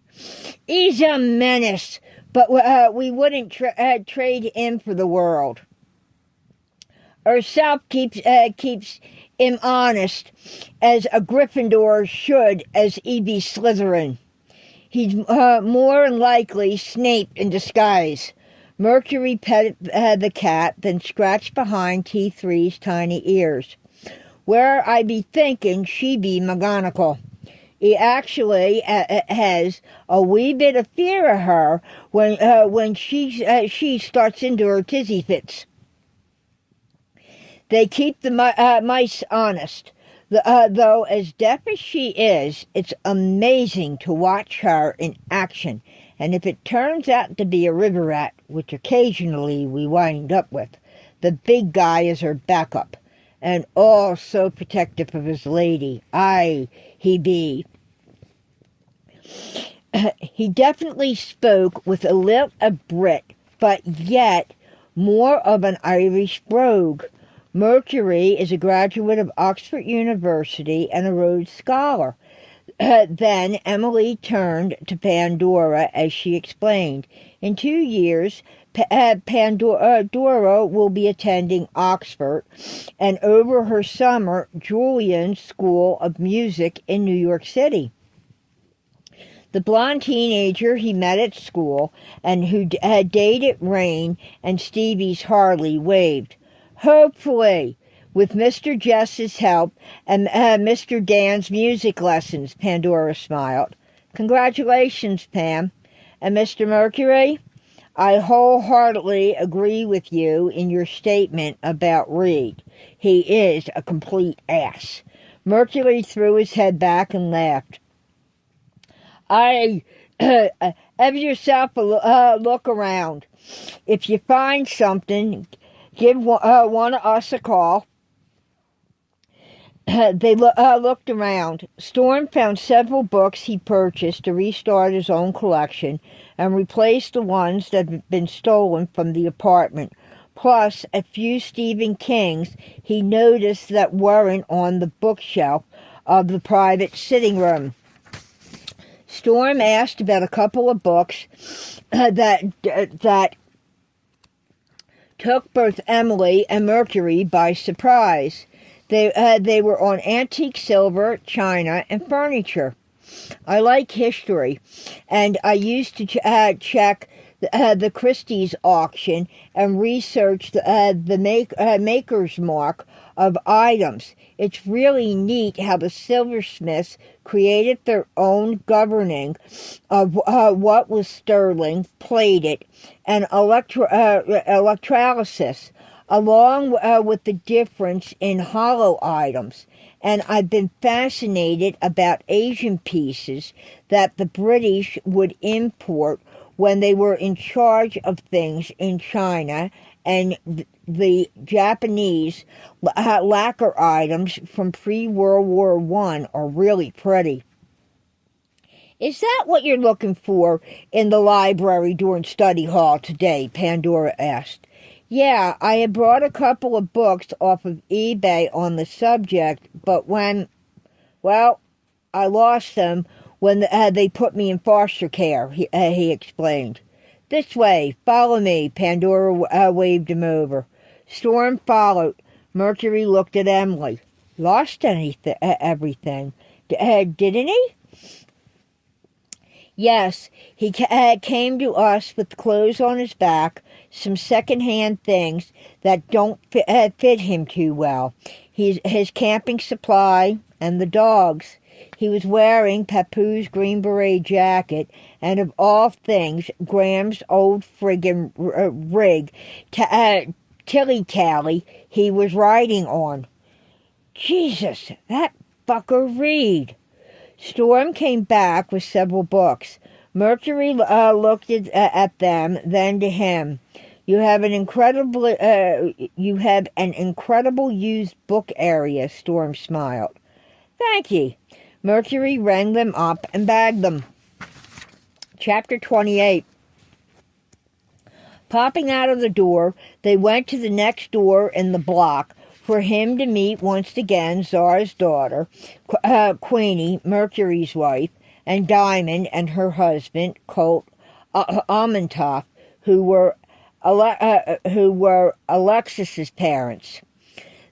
S1: He's a menace, but we wouldn't trade him for the world. Herself keeps him honest, as a Gryffindor should, as he be Slytherin. He's more than likely Snape in disguise." Mercury petted the cat, then scratched behind T3's tiny ears. "Where I be thinking she be McGonagall. He actually has a wee bit of fear of her when she starts into her tizzy fits. They keep the mice honest. Though as deaf as she is, it's amazing to watch her in action. And if it turns out to be a river rat, which occasionally we wind up with, the big guy is her backup. And all so protective of his lady. Aye, he be." He definitely spoke with a lilt of Brit, but yet more of an Irish brogue. Mercury is a graduate of Oxford University and a Rhodes Scholar. Then Emily turned to Pandora as she explained. "In 2 years, Pandora will be attending Oxford, and over her summer, Juilliard's School of Music in New York City." The blonde teenager he met at school and who had dated Rain and Stevie's Harley waved. "Hopefully, with Mr. Jess's help and Mr. Dan's music lessons," Pandora smiled. "Congratulations, Pam. And Mr. Mercury, I wholeheartedly agree with you in your statement about Reed. He is a complete ass." Mercury threw his head back and laughed. Have yourself a look around. If you find something, give one of us a call." They looked around. Storm found several books he purchased to restart his own collection and replace the ones that had been stolen from the apartment, plus a few Stephen Kings he noticed that weren't on the bookshelf of the private sitting room. Storm asked about a couple of books that took both Emily and Mercury by surprise. They were on antique silver, china, and furniture. "I like history, and I used to check the Christie's auction and research the maker's mark of items. It's really neat how the silversmiths created their own governing of what was sterling, plated, and electrolysis, along with the difference in hollow items. And I've been fascinated about Asian pieces that the British would import when they were in charge of things in China, and the Japanese lacquer items from pre-World War I are really pretty. Is that what you're looking for in the library during study hall today? Pandora asked. Yeah, I had brought a couple of books off of eBay on the subject, but I lost them when they put me in foster care, he explained. This way, follow me, Pandora waved him over. Storm followed. Mercury looked at Emily. Lost everything, didn't he? Yes, he came to us with clothes on his back, some second-hand things that don't fit him too well, his camping supply, and the dogs. He was wearing Papu's Green Beret jacket, and of all things, Graham's old friggin' rig, Tilly-Tally, he was riding on. Jesus, that fucker Reed. Storm came back with several books. Mercury looked at them, then to him. You have an incredible used book area, Storm smiled. Thank you. Mercury rang them up and bagged them. Chapter 28. Popping out of the door, they went to the next door in the block for him to meet once again Tsar's daughter, Queenie, Mercury's wife, and Diamond and her husband, Colt Almontoff, who were Alexis's parents.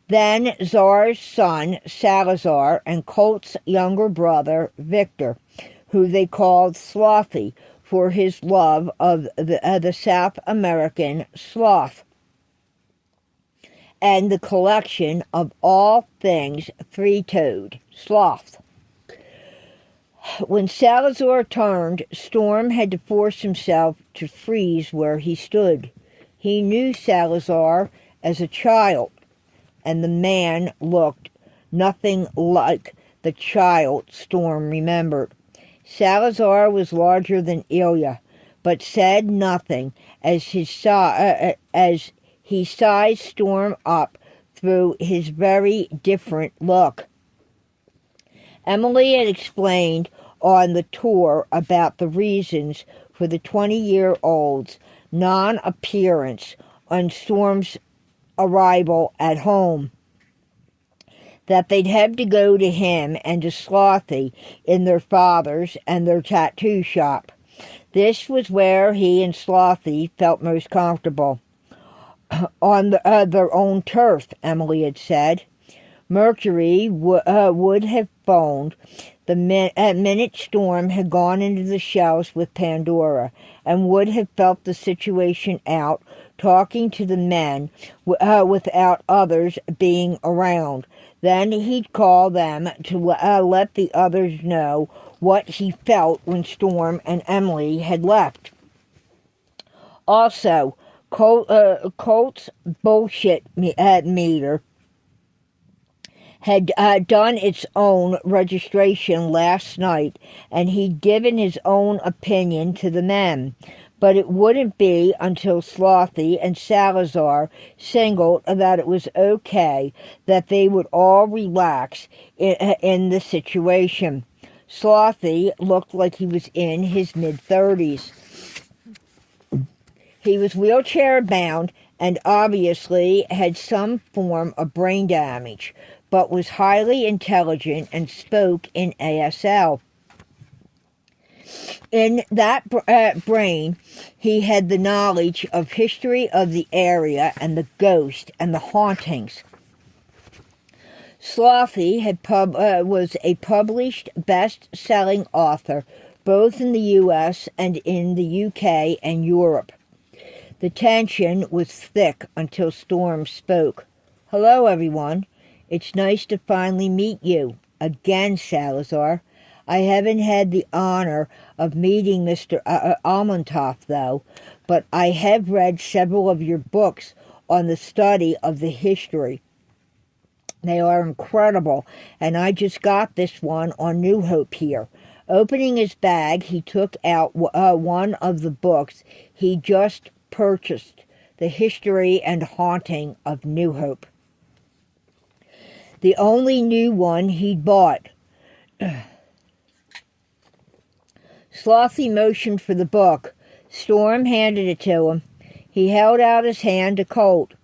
S1: Then Tsar's son, Salazar, and Colt's younger brother, Victor, who they called Slothy for his love of the South American sloth, and the collection of all things three-toed, sloth. When Salazar turned, Storm had to force himself to freeze where he stood. He knew Salazar as a child, and the man looked nothing like the child Storm remembered. Salazar was larger than Ilya, but said nothing as he sized Storm up through his very different look. Emily had explained on the tour about the reasons for the 20-year-old's non-appearance on Storm's arrival at home, that they'd have to go to him and to Slothy in their father's and their tattoo shop. This was where he and Slothy felt most comfortable. On their own turf, Emily had said. Mercury would have phoned the minute Storm had gone into the shelves with Pandora, and would have felt the situation out, talking to the men without others being around. Then he'd call them to let the others know what he felt when Storm and Emily had left. Also, Colt's bullshit meter had done its own registration last night, and he'd given his own opinion to the men. But it wouldn't be until Slothy and Salazar singled that it was okay that they would all relax in the situation. Slothy looked like he was in his mid-30s. He was wheelchair-bound and obviously had some form of brain damage, but was highly intelligent and spoke in ASL. In that brain, he had the knowledge of history of the area and the ghost and the hauntings. Slothy was a published best-selling author, both in the U.S. and in the U.K. and Europe. The tension was thick until Storm spoke. Hello, everyone. It's nice to finally meet you again, Salazar. I haven't had the honor of meeting Mr. Almontoff, though, but I have read several of your books on the study of the history. They are incredible, and I just got this one on New Hope here. Opening his bag, he took out one of the books he just purchased, The History and Haunting of New Hope. The only new one he'd bought. Slothy motioned for the book. Storm handed it to him. He held out his hand to Colt.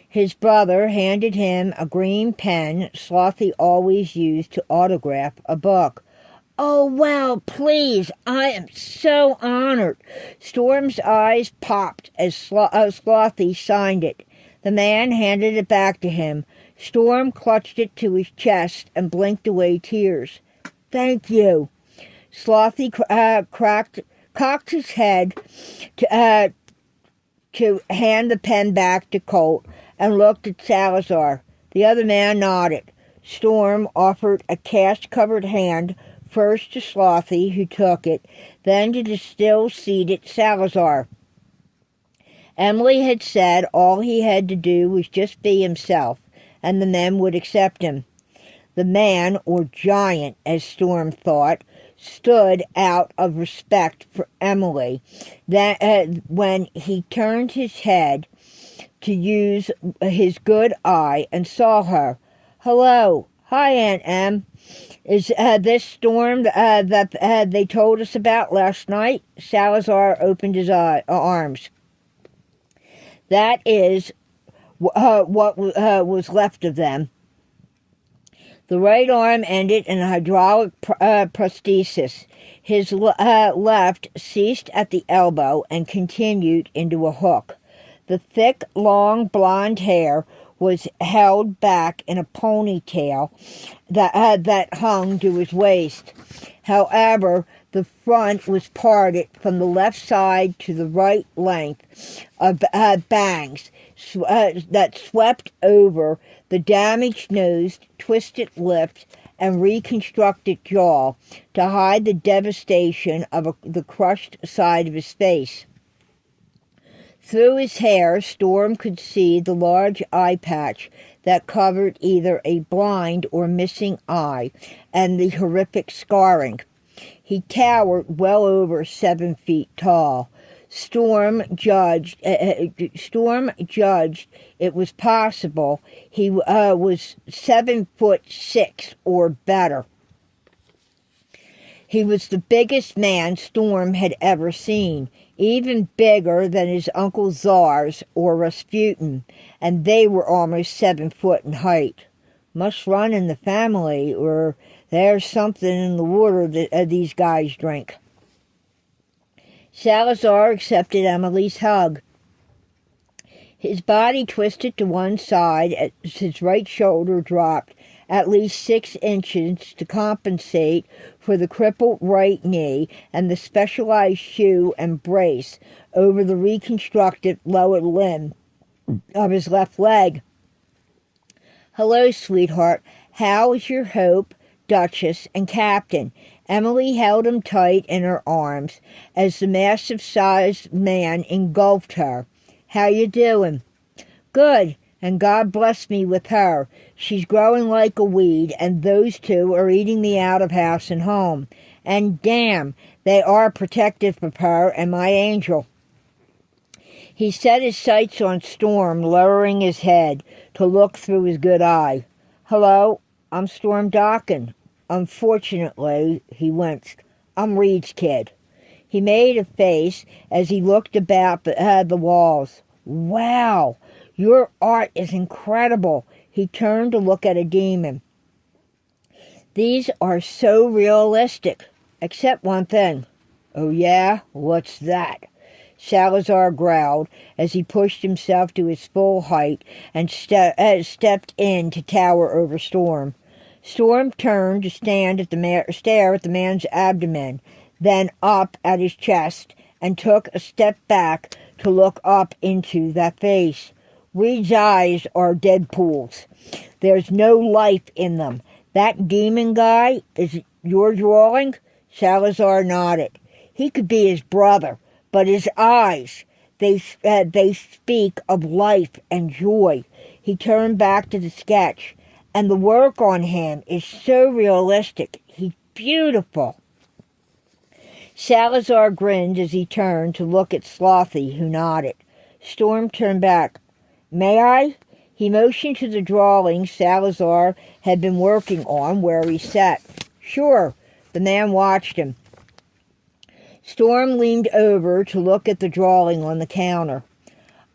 S1: His brother handed him a green pen Slothy always used to autograph a book. "Oh, well, please, I am so honored." Storm's eyes popped as Slothy signed it. The man handed it back to him. Storm clutched it to his chest and blinked away tears. "Thank you." Slothy cocked his head to hand the pen back to Colt and looked at Salazar. The other man nodded. Storm offered a cash-covered hand first to Slothy, who took it, then to the still-seated Salazar. Emily had said all he had to do was just be himself, and the men would accept him. The man, or giant, as Storm thought, stood out of respect for Emily. When he turned his head to use his good eye and saw her. "Hello. Hi, Aunt Em. Is this Storm that they told us about last night?" Salazar opened his arms. "That is what was left of them." The right arm ended in a hydraulic prosthesis. His left ceased at the elbow and continued into a hook. The thick, long blonde hair was held back in a ponytail that hung to his waist. However, the front was parted from the left side to the right length of bangs that swept over the damaged-nosed, twisted lips and reconstructed jaw to hide the devastation of the crushed side of his face. Through his hair, Storm could see the large eye patch that covered either a blind or missing eye and the horrific scarring. He towered well over 7 feet tall. Storm judged it was possible he was 7'6" or better. He was the biggest man Storm had ever seen, even bigger than his Uncle Tsars or Rasputin, and they were almost 7 foot in height. Must run in the family, or there's something in the water that these guys drink. Salazar accepted Emily's hug. His body twisted to one side as his right shoulder dropped at least 6 inches to compensate for the crippled right knee and the specialized shoe and brace over the reconstructed lower limb of his left leg. "Hello, sweetheart. How is your Hope, Duchess, and Captain?" Emily held him tight in her arms as the massive-sized man engulfed her. "How you doing?" "Good, and God bless me with her. She's growing like a weed, and those two are eating me out of house and home. And damn, they are protective of her and my angel." He set his sights on Storm, lowering his head to look through his good eye. "Hello, I'm Storm Dokken. Unfortunately," he winced, "I'm Reed's kid." He made a face as he looked about the walls. "Wow, your art is incredible." He turned to look at a demon. "These are so realistic, except one thing." "Oh yeah? What's that?" Salazar growled as he pushed himself to his full height and stepped in to tower over Storm. Storm turned to stare at the man's abdomen, then up at his chest, and took a step back to look up into that face. Reed's eyes are dead pools. There's no life in them. That demon guy is your drawing? Salazar nodded. He could be his brother, but his eyes, they speak of life and joy. He turned back to the sketch, and the work on him is so realistic. He's beautiful. Salazar grinned as he turned to look at Slothy, who nodded. Storm turned back. May I? He motioned to the drawing Salazar had been working on where he sat. Sure. The man watched him. Storm leaned over to look at the drawing on the counter.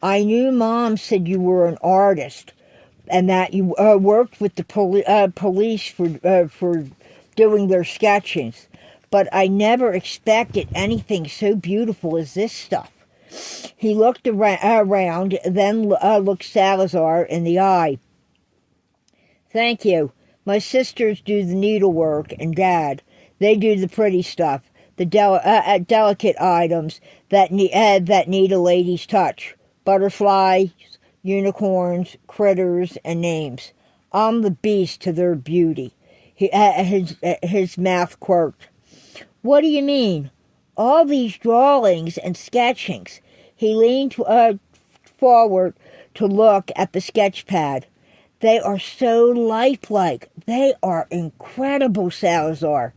S1: I knew Mom said you were an artist and that you worked with the police for doing their sketchings, but I never expected anything so beautiful as this stuff. He looked around, then looked Salazar in the eye. Thank you. My sisters do the needlework, and Dad. They do the pretty stuff, the delicate items that need a lady's touch. Butterflies, unicorns, critters, and names. I'm the beast to their beauty. His mouth quirked. What do you mean? All these drawings and sketchings. He leaned forward to look at the sketch pad. They are so lifelike. They are incredible, Salazar.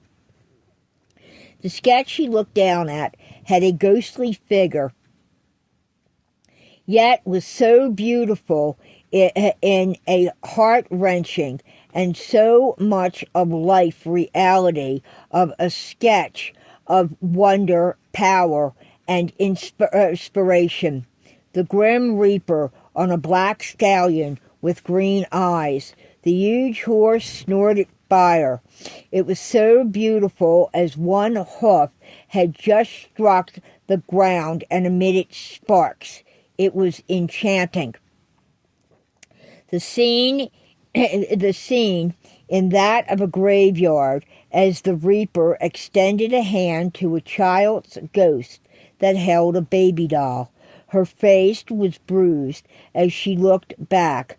S1: The sketch he looked down at had a ghostly figure, yet was so beautiful in a heart-wrenching and so much of life reality of a sketch of wonder, power, and inspiration. The Grim Reaper on a black stallion with green eyes. The huge horse snorted fire. It was so beautiful as one hoof had just struck the ground and emitted sparks. It was enchanting. The scene in that of a graveyard as the Reaper extended a hand to a child's ghost that held a baby doll. Her face was bruised as she looked back,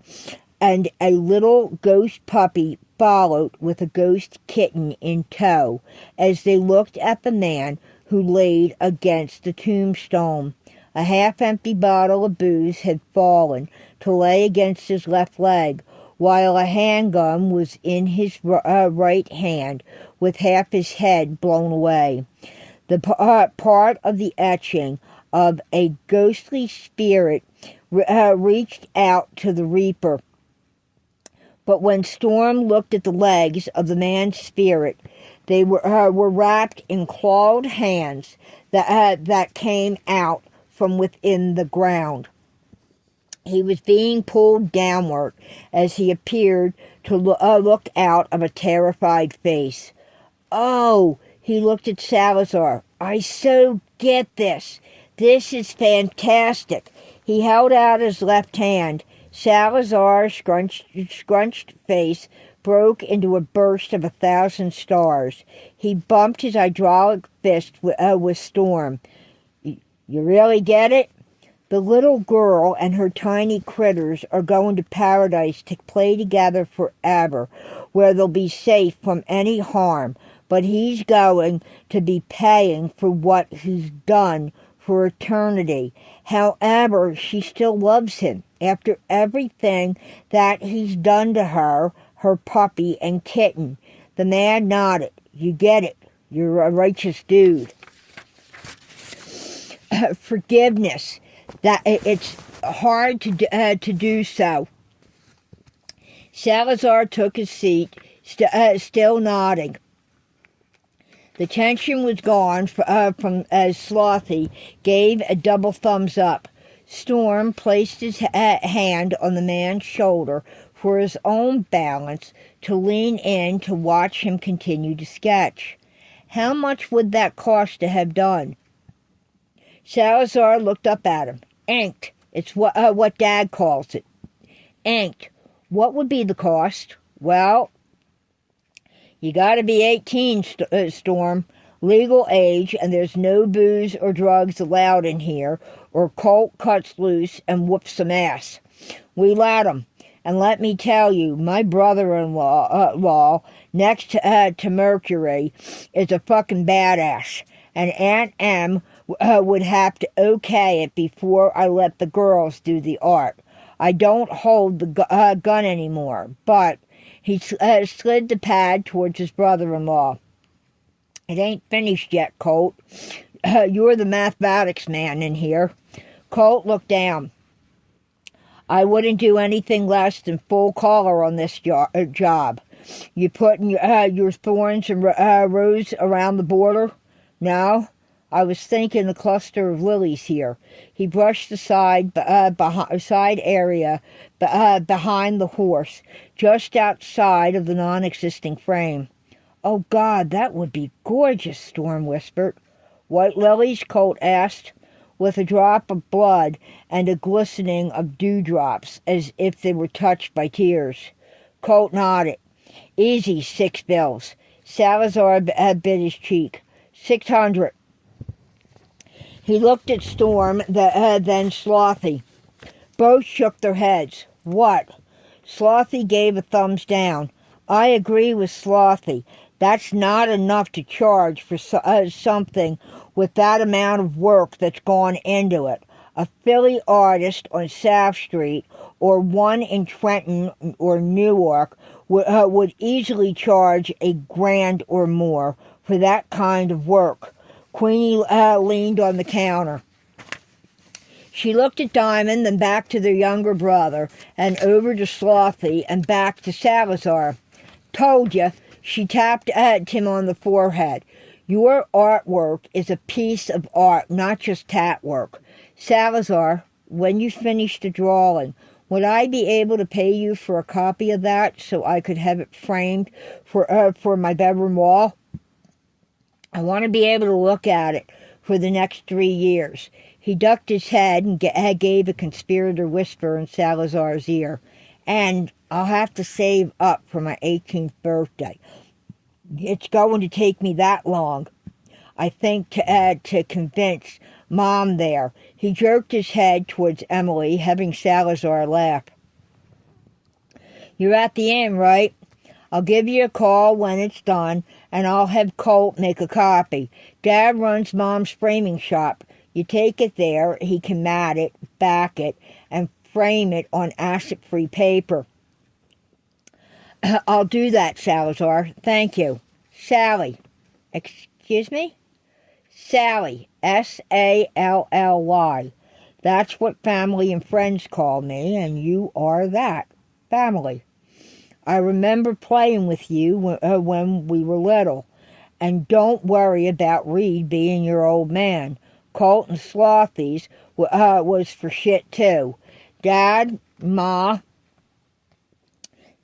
S1: and a little ghost puppy followed with a ghost kitten in tow as they looked at the man who laid against the tombstone. A half-empty bottle of booze had fallen to lay against his left leg, while a handgun was in his right hand with half his head blown away. The part of the etching of a ghostly spirit reached out to the Reaper. But when Storm looked at the legs of the man's spirit, they were wrapped in clawed hands that came out from within the ground. He was being pulled downward as he appeared to look out of a terrified face. Oh, he looked at Salazar. I so get this. This is fantastic. He held out his left hand. Salazar's scrunched face broke into a burst of 1,000 stars. He bumped his hydraulic fist with Storm. You really get it? The little girl and her tiny critters are going to paradise to play together forever, where they'll be safe from any harm. But he's going to be paying for what he's done for eternity. However, she still loves him after everything that he's done to her, her puppy and kitten. The man nodded. You get it. You're a righteous dude. Forgiveness. That it's hard to do so. Salazar took his seat, still nodding. The tension was gone from as Slothy gave a double thumbs up. Storm placed his hand on the man's shoulder for his own balance to lean in to watch him continue to sketch. How much would that cost to have done? Salazar looked up at him. Inked. It's what Dad calls it. Inked. What would be the cost? Well, you got to be 18, Storm. Legal age, and there's no booze or drugs allowed in here, or Colt cuts loose and whoops some ass. We let him. And let me tell you, my brother-in-law, next to Mercury, is a fucking badass. And Aunt Em would have to okay it before I let the girls do the art. I don't hold the gun anymore, but he slid the pad towards his brother-in-law. It ain't finished yet, Colt. You're the mathematics man in here. Colt looked down. I wouldn't do anything less than full collar on this job. You putting your thorns and rose around the border? No? I was thinking the cluster of lilies here. He brushed the side area behind the horse, just outside of the non-existing frame. Oh, God, that would be gorgeous, Storm whispered. White lilies? Colt asked, with a drop of blood and a glistening of dewdrops, as if they were touched by tears. Colt nodded. Easy, 6 bills. Salazar bit his cheek. 600. He looked at Storm, then Slothy. Both shook their heads. What? Slothy gave a thumbs down. I agree with Slothy. That's not enough to charge for something with that amount of work that's gone into it. A Philly artist on South Street or one in Trenton or Newark would easily charge $1,000 or more for that kind of work. Queenie leaned on the counter. She looked at Diamond, then back to their younger brother, and over to Slothy, and back to Salazar. Told you. She tapped at him on the forehead. Your artwork is a piece of art, not just tat work. Salazar, when you finish the drawing, would I be able to pay you for a copy of that so I could have it framed for my bedroom wall? I want to be able to look at it for the next 3 years. He ducked his head and gave a conspirator whisper in Salazar's ear. And I'll have to save up for my 18th birthday. It's going to take me that long, I think, to convince Mom there. He jerked his head towards Emily, having Salazar laugh. You're at the inn, right? I'll give you a call when it's done, and I'll have Colt make a copy. Dad runs Mom's framing shop. You take it there, he can mat it, back it, and frame it on acid-free paper. I'll do that, Salazar. Thank you. Sally. Excuse me? Sally. S-A-L-L-Y. That's what family and friends call me, and you are that. Family. I remember playing with you when we were little. And don't worry about Reed being your old man. Colt and Slothy's was for shit, too. Dad, Ma,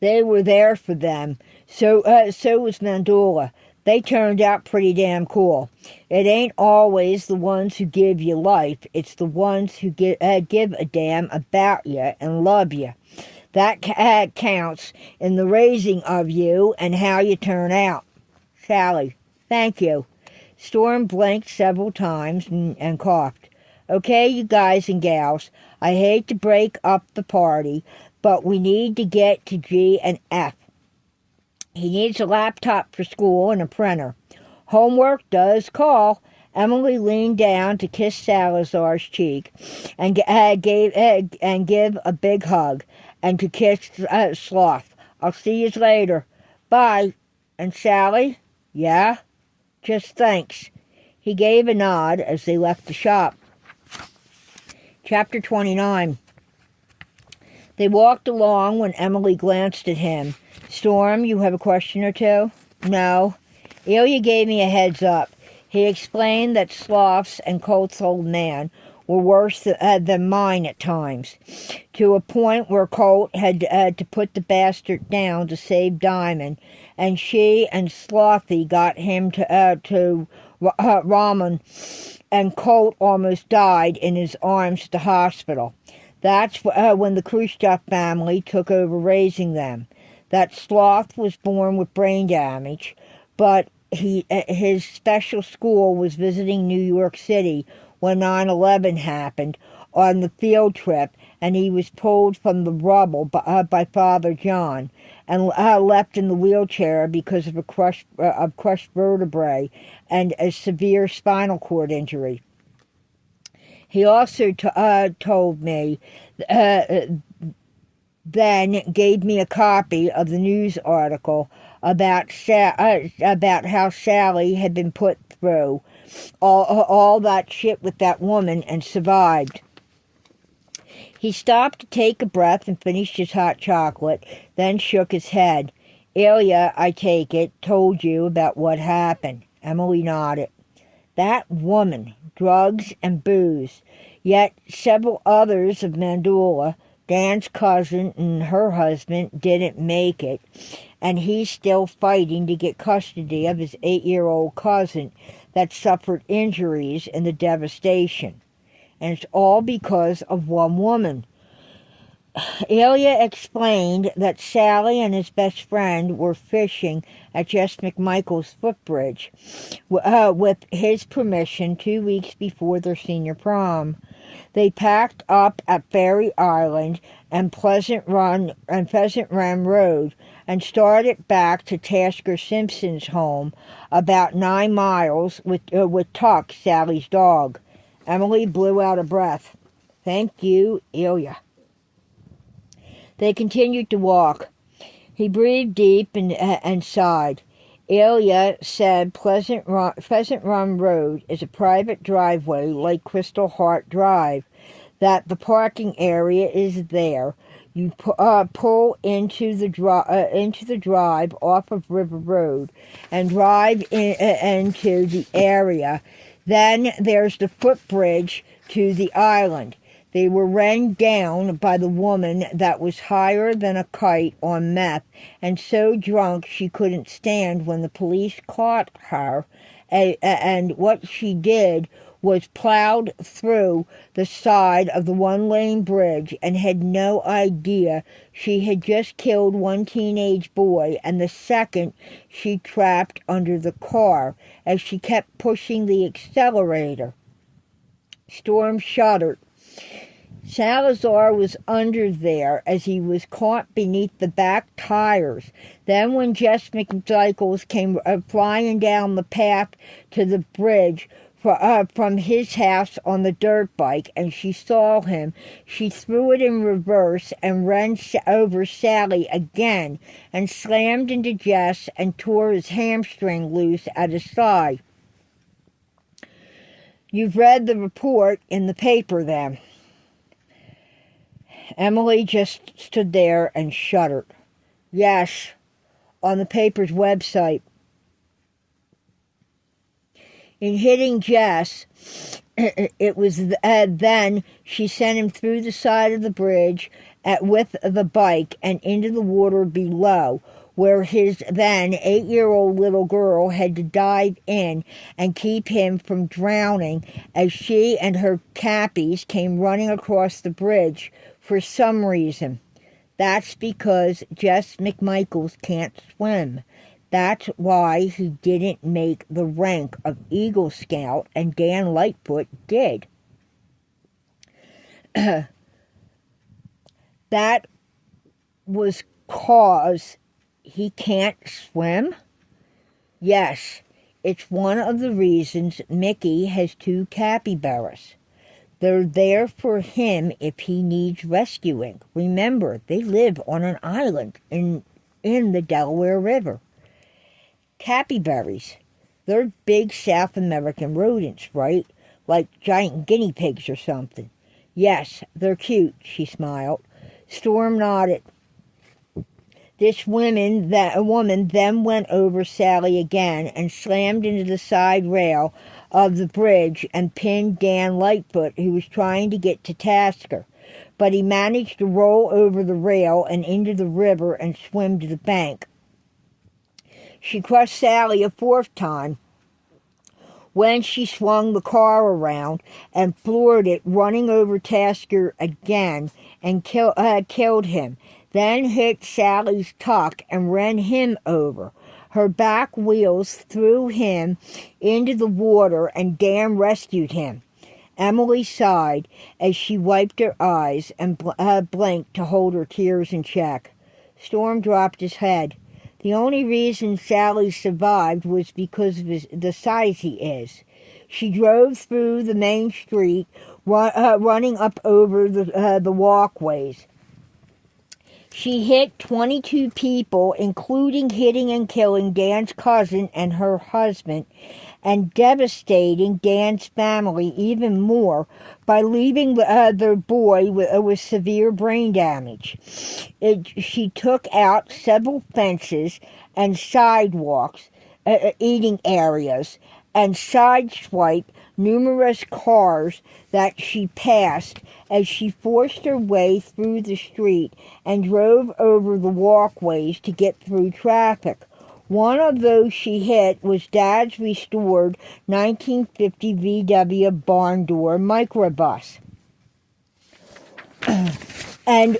S1: they were there for them. So was Mandula. They turned out pretty damn cool. It ain't always the ones who give you life. It's the ones who give a damn about you and love you. That counts in the raising of you and how you turn out. Sally, thank you. Storm blinked several times and coughed. Okay, you guys and gals, I hate to break up the party, but we need to get to G and F. He needs a laptop for school and a printer. Homework does call. Emily leaned down to kiss Salazar's cheek and give a big hug, and to kiss Sloth. I'll see you later. Bye. And Sally? Yeah? Just thanks. He gave a nod as they left the shop. Chapter 29. They walked along when Emily glanced at him. Storm, you have a question or two? No. Ilya gave me a heads up. He explained that Sloth's and Colt's old man were worse than mine at times, to a point where Colt had to put the bastard down to save Diamond, and she and Slothy got him to Raman, and Colt almost died in his arms at the hospital. That's when the Khrushchev family took over raising them. That Sloth was born with brain damage, but his special school was visiting New York City when 9/11 happened, on the field trip, and he was pulled from the rubble by Father John and left in the wheelchair because of crushed vertebrae and a severe spinal cord injury. He also told me, then gave me a copy of the news article about how Sally had been put through all that shit with that woman and survived. He stopped to take a breath and finished his hot chocolate, then shook his head. Ilya, I take it, told you about what happened. Emily nodded. That woman, drugs and booze. Yet several others of Mandula, Dan's cousin and her husband, didn't make it, and he's still fighting to get custody of his 8-year-old cousin that suffered injuries in the devastation. And it's all because of one woman. Ilya explained that Sally and his best friend were fishing at Jess McMichael's footbridge with his permission 2 weeks before their senior prom. They packed up at Ferry Island and Pheasant Run Road and started back to Tasker Simpson's home, about 9 miles, with Tuck, Sally's dog. Emily blew out a breath. Thank you, Ilya. They continued to walk. He breathed deep and sighed. Ilya said Pheasant Run Road is a private driveway like Crystal Heart Drive, that the parking area is there. You pull into the drive off of River Road and drive into the area. Then there's the footbridge to the island. They were run down by the woman that was higher than a kite on meth and so drunk she couldn't stand when the police caught her. And what she did was plowed through the side of the one-lane bridge and had no idea she had just killed one teenage boy and the second she trapped under the car as she kept pushing the accelerator. Storm shuddered. Salazar was under there as he was caught beneath the back tires. Then when Jess McMichaels came flying down the path to the bridge from his house on the dirt bike, and she saw him, she threw it in reverse and ran over Sally again and slammed into Jess and tore his hamstring loose at his side. You've read the report in the paper then. Emily just stood there and shuddered. Yes, on the paper's website. In hitting Jess, it was then she sent him through the side of the bridge with the bike and into the water below, where his then 8-year-old little girl had to dive in and keep him from drowning as she and her cappies came running across the bridge for some reason. That's because Jess McMichaels can't swim. That's why he didn't make the rank of Eagle Scout and Dan Lightfoot did. That was cause he can't swim? Yes, it's one of the reasons Mickey has 2 capybaras. They're there for him if he needs rescuing. Remember, they live on an island in the Delaware River. Capybaras. They're big South American rodents, right? Like giant guinea pigs or something. Yes, they're cute, she smiled. Storm nodded. This woman then went over Sally again and slammed into the side rail of the bridge and pinned Dan Lightfoot, who was trying to get to Tasker. But he managed to roll over the rail and into the river and swim to the bank. She crushed Sally a 4th time when she swung the car around and floored it, running over Tasker again and killed him. Then hit Sally's Tuck and ran him over. Her back wheels threw him into the water and Dan rescued him. Emily sighed as she wiped her eyes and blinked to hold her tears in check. Storm dropped his head. The only reason Sally survived was because of the size he is. She drove through the main street, running up over the walkways. She hit 22 people, including hitting and killing Dan's cousin and her husband, and devastating Dan's family even more by leaving their boy with severe brain damage. She took out several fences and sidewalks, eating areas, and sideswiped numerous cars that she passed as she forced her way through the street and drove over the walkways to get through traffic. One of those she hit was Dad's restored 1950 VW barn door microbus. And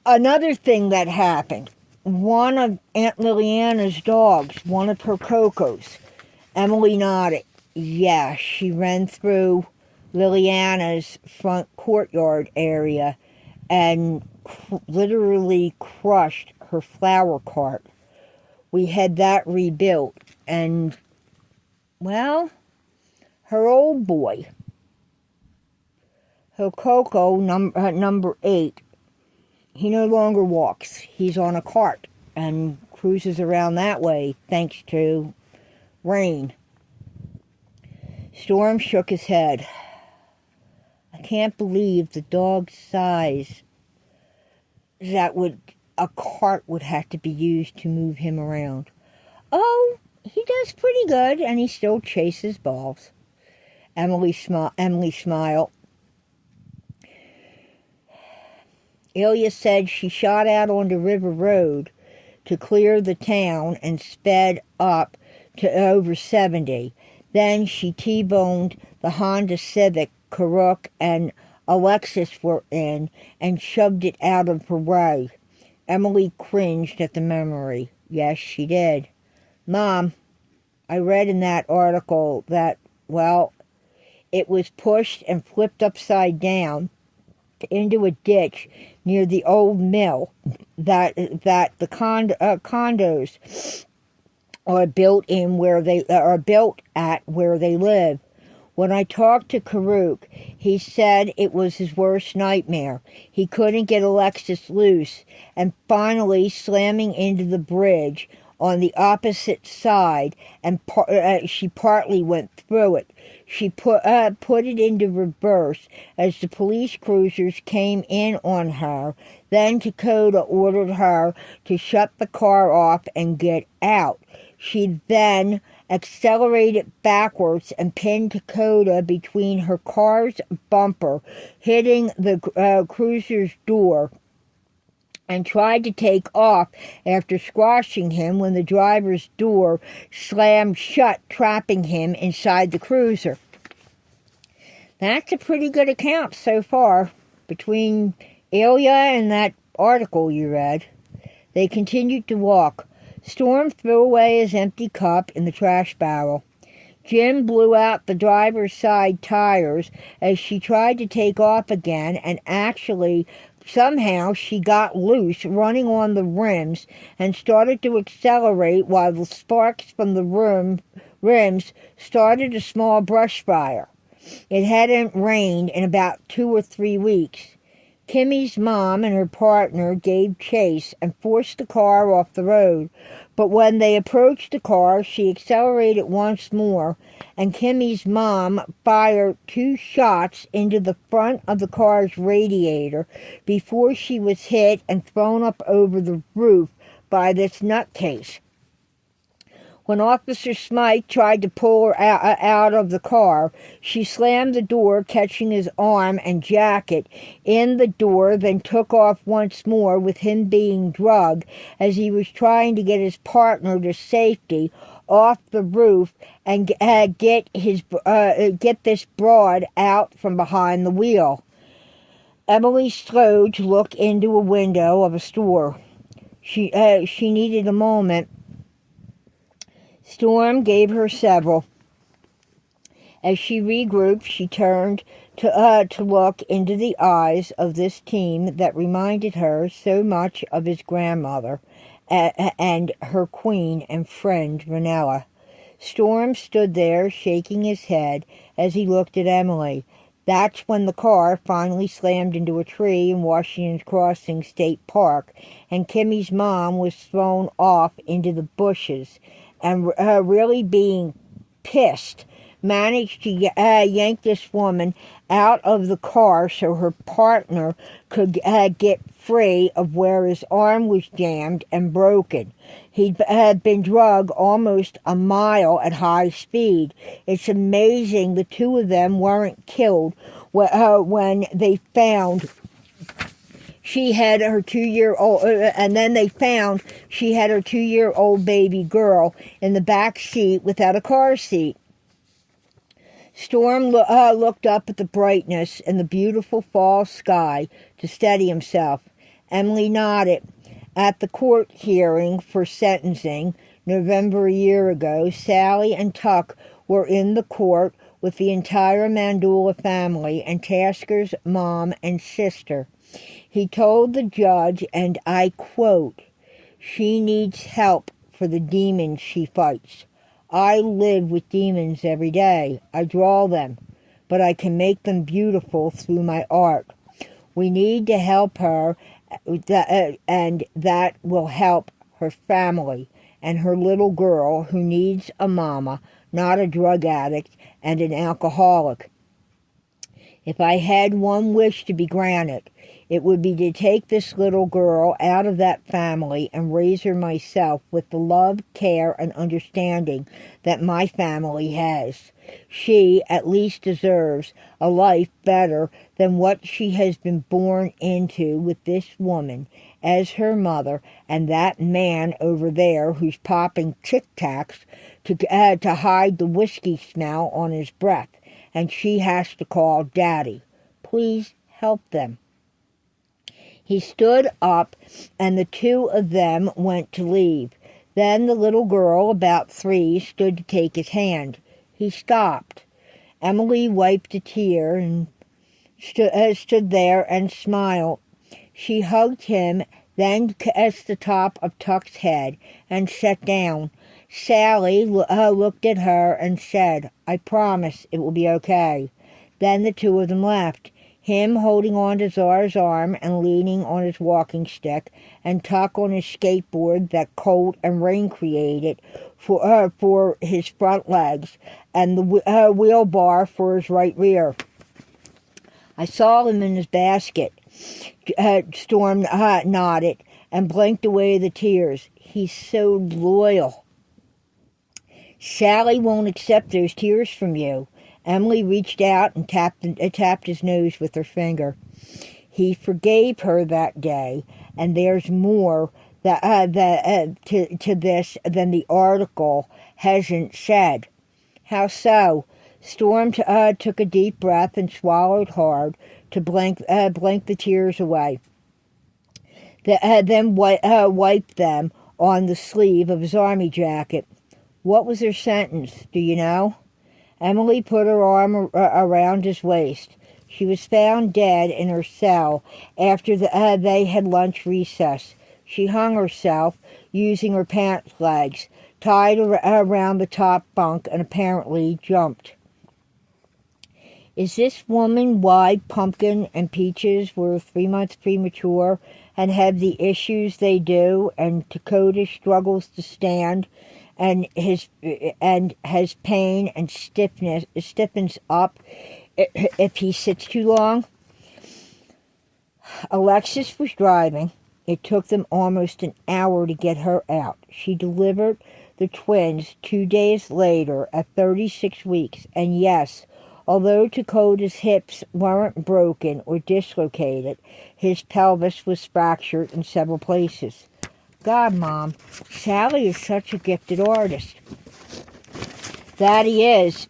S1: another thing that happened, one of Aunt Liliana's dogs, one of her Cocos, Emily nodded. Yeah, she ran through Liliana's front courtyard area and literally crushed her flower cart. We had that rebuilt, and, well, her old boy, her Coco, number 8, he no longer walks. He's on a cart and cruises around that way thanks to rain. Storm shook his head. I can't believe the dog's size that a cart would have to be used to move him around. Oh, he does pretty good, and he still chases balls. Emily smiled. Ilya said she shot out onto River Road to clear the town and sped up to over 70. Then she T-boned the Honda Civic Karuk and Alexis were in and shoved it out of her way. Emily cringed at the memory. Yes, she did. Mom, I read in that article that, well, it was pushed and flipped upside down into a ditch near the old mill that the condos are built in where they are built at where they live. When I talked to Karuk, he said it was his worst nightmare. He couldn't get Alexis loose, and finally slamming into the bridge on the opposite side, and she partly went through it. She put it into reverse as the police cruisers came in on her. Then Dakota ordered her to shut the car off and get out. She then accelerated backwards and pinned Dakota between her car's bumper, hitting the cruiser's door, and tried to take off after squashing him when the driver's door slammed shut, trapping him inside the cruiser. That's a pretty good account so far, between Ilya and that article you read. They continued to walk. Storm threw away his empty cup in the trash barrel. Jim blew out the driver's side tires as she tried to take off again, and actually, somehow she got loose, running on the rims, and started to accelerate while the sparks from the rims started a small brush fire. It hadn't rained in about 2 or 3 weeks. Kimmy's mom and her partner gave chase and forced the car off the road, but when they approached the car, she accelerated once more, and Kimmy's mom fired 2 shots into the front of the car's radiator before she was hit and thrown up over the roof by this nutcase. When Officer Smythe tried to pull her out of the car, she slammed the door, catching his arm and jacket in the door, then took off once more with him being drugged as he was trying to get his partner to safety off the roof and get this broad out from behind the wheel. Emily slowed to look into a window of a store. She needed a moment. Storm gave her several. As she regrouped, she turned to look into the eyes of this team that reminded her so much of his grandmother and her queen and friend, Ranella. Storm stood there, shaking his head as he looked at Emily. That's when the car finally slammed into a tree in Washington Crossing State Park, and Kimmy's mom was thrown off into the bushes, and really being pissed, managed to yank this woman out of the car so her partner could get free of where his arm was jammed and broken. He'd been drugged almost a mile at high speed. It's amazing the two of them weren't killed when they found she had her 2-year-old, and then they found she had her 2-year-old baby girl in the back seat without a car seat. Storm looked up at the brightness in the beautiful fall sky to steady himself. Emily nodded. At the court hearing for sentencing, November a year ago, Sally and Tuck were in the court with the entire Mandula family and Tasker's mom and sister. He told the judge, and I quote, "She needs help for the demons she fights. I live with demons every day. I draw them, but I can make them beautiful through my art. We need to help her, and that will help her family and her little girl who needs a mama, not a drug addict and an alcoholic. If I had one wish to be granted, it would be to take this little girl out of that family and raise her myself with the love, care, and understanding that my family has. She at least deserves a life better than what she has been born into with this woman as her mother and that man over there who's popping Tic Tacs to hide the whiskey smell on his breath, and she has to call Daddy. Please help them." He stood up, and the two of them went to leave. Then the little girl, about 3, stood to take his hand. He stopped. Emily wiped a tear and stood there and smiled. She hugged him, then kissed the top of Tuck's head and sat down. Sally looked at her and said, "I promise it will be okay." Then the two of them left. Him holding on to Czar's arm and leaning on his walking stick, and Tuck on his skateboard that cold and rain created for his front legs, and the wheel bar for his right rear. "I saw him in his basket." Storm nodded and blinked away the tears. "He's so loyal." "Sally won't accept those tears from you." Emily reached out and tapped his nose with her finger. "He forgave her that day, and there's more to this than the article hasn't said." "How so?" Storm took a deep breath and swallowed hard to blink the tears away. Then wiped them on the sleeve of his army jacket. "What was her sentence? Do you know?" Emily put her arm around his waist. She was found dead in her cell after they had lunch recess. She hung herself using her pants legs, tied around the top bunk, and apparently jumped. Is this woman why Pumpkin and Peaches were 3 months premature and have the issues they do, and Dakota struggles to stand and has pain and stiffens up if he sits too long? Alexis was driving. It took them almost an hour to get her out. She delivered the twins 2 days later at 36 weeks. And yes, although Dakota's hips weren't broken or dislocated, his pelvis was fractured in several places. God, Mom, Sally is such a gifted artist. That he is.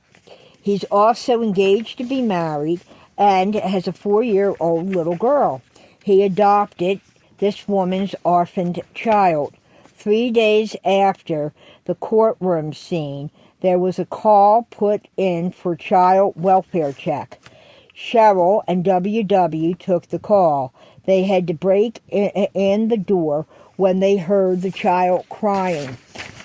S1: He's also engaged to be married and has a 4-year-old little girl. He adopted this woman's orphaned child. 3 days after the courtroom scene, there was a call put in for child welfare check. Cheryl and WW took the call. They had to break in the door when they heard the child crying.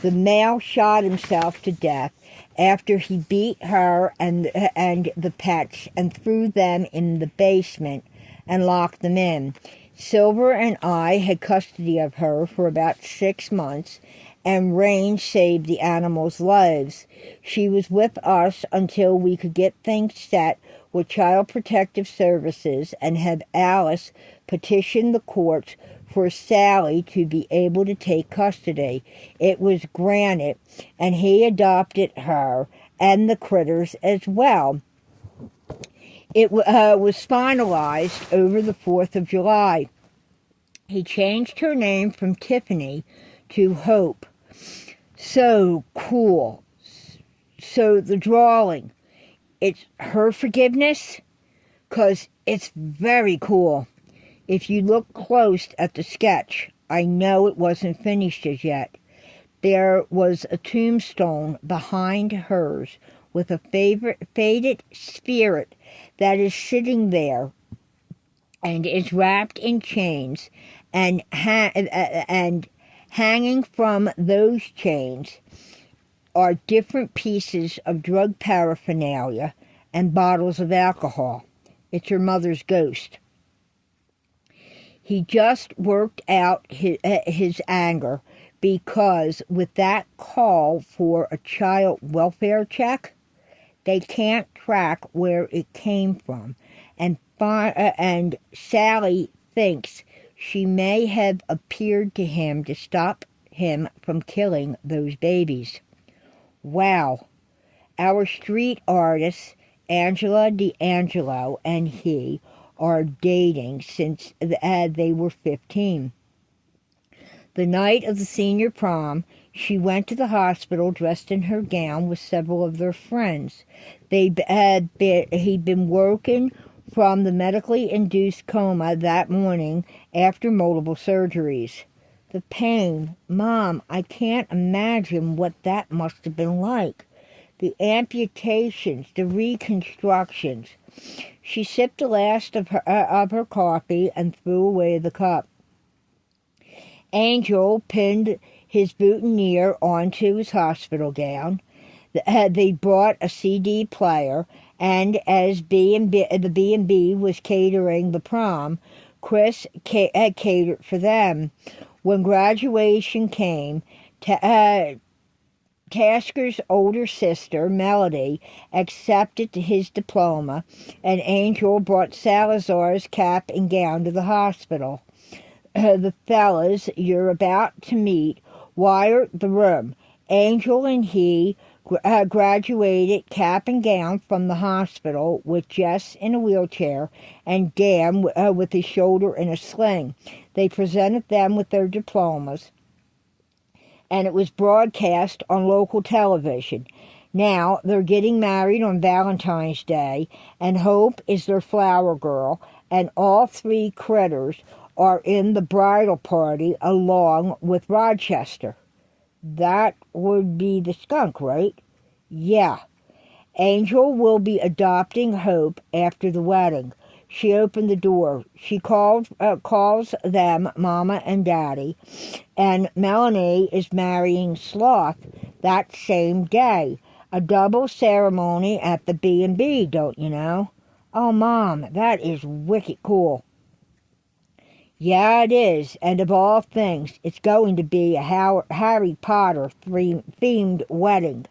S1: The male shot himself to death after he beat her and the pets and threw them in the basement and locked them in. Silver and I had custody of her for about 6 months, and Rain saved the animals' lives. She was with us until we could get things set with Child Protective Services and have Alice petition the courts for Sally to be able to take custody. It was granted, and he adopted her and the critters as well. It was finalized over the 4th of July. He changed her name from Tiffany to Hope. So cool. So the drawing, it's her forgiveness, because it's very cool. If you look close at the sketch, I know it wasn't finished as yet. There was a tombstone behind hers with a faded spirit that is sitting there and is wrapped in chains, and hanging from those chains are different pieces of drug paraphernalia and bottles of alcohol. It's her mother's ghost. He just worked out his anger because with that call for a child welfare check, they can't track where it came from. And Sally thinks she may have appeared to him to stop him from killing those babies. Wow. Our street artists, Angela D'Angelo and he, are dating since they were 15. The night of the senior prom, she went to the hospital dressed in her gown with several of their friends. He'd been woken from the medically induced coma that morning after multiple surgeries. The pain, Mom, I can't imagine what that must have been like. The amputations, the reconstructions. She sipped the last of her coffee and threw away the cup. Angel pinned his boutonniere onto his hospital gown. They brought a CD player, and as the B&B was catering the prom, Chris catered for them. When graduation came, Tasker's older sister, Melody, accepted his diploma, and Angel brought Salazar's cap and gown to the hospital. The fellas you're about to meet wired the room. Angel and he graduated cap and gown from the hospital with Jess in a wheelchair and Dan with his shoulder in a sling. They presented them with their diplomas, and it was broadcast on local television. Now they're getting married on Valentine's Day, and Hope is their flower girl, and all 3 critters are in the bridal party along with Rochester. That would be the skunk, right? Yeah. Angel will be adopting Hope after the wedding. She opened the door. She calls them Mama and Daddy, and Melanie is marrying Sloth that same day. A double ceremony at the B&B, don't you know? Oh, Mom, that is wicked cool. Yeah, it is, and of all things, it's going to be a Harry Potter themed wedding.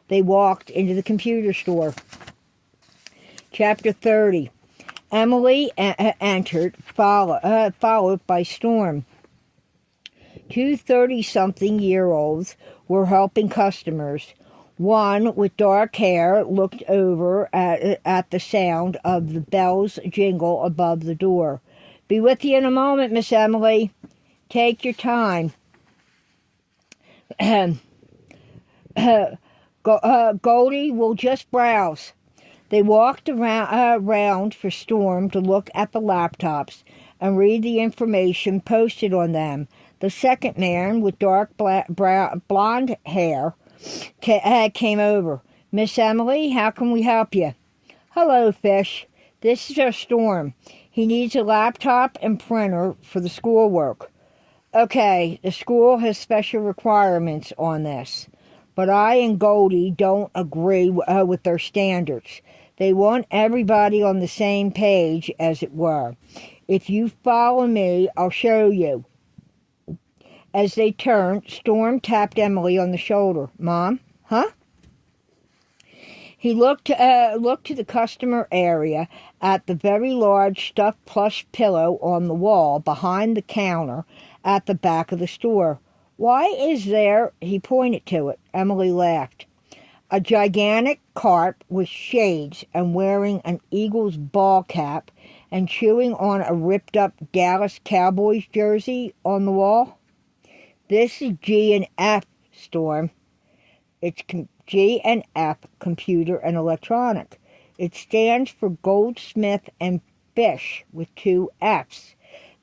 S1: They walked into the computer store. Chapter 30. Emily entered, followed by Storm. 2 30-something-year-olds were helping customers. One with dark hair looked over at the sound of the bells jingle above the door. Be with you in a moment, Miss Emily. Take your time. Goldie will just browse. They walked around for Storm to look at the laptops and read the information posted on them. The second man with dark blonde hair came over. Miss Emily, how can we help you? Hello, Fish. This is our Storm. He needs a laptop and printer for the schoolwork. Okay, the school has special requirements on this, but I and Goldie don't agree with their standards. They want everybody on the same page, as it were. If you follow me, I'll show you. As they turned, Storm tapped Emily on the shoulder. Mom? Huh? He looked to the customer area at the very large stuffed plush pillow on the wall behind the counter at the back of the store. Why is there, he pointed to it. Emily laughed. A gigantic carp with shades and wearing an Eagles ball cap and chewing on a ripped-up Dallas Cowboys jersey on the wall? This is G&F, Storm. It's G&F, Computer and Electronic. It stands for Goldsmith and Fish with 2 F's.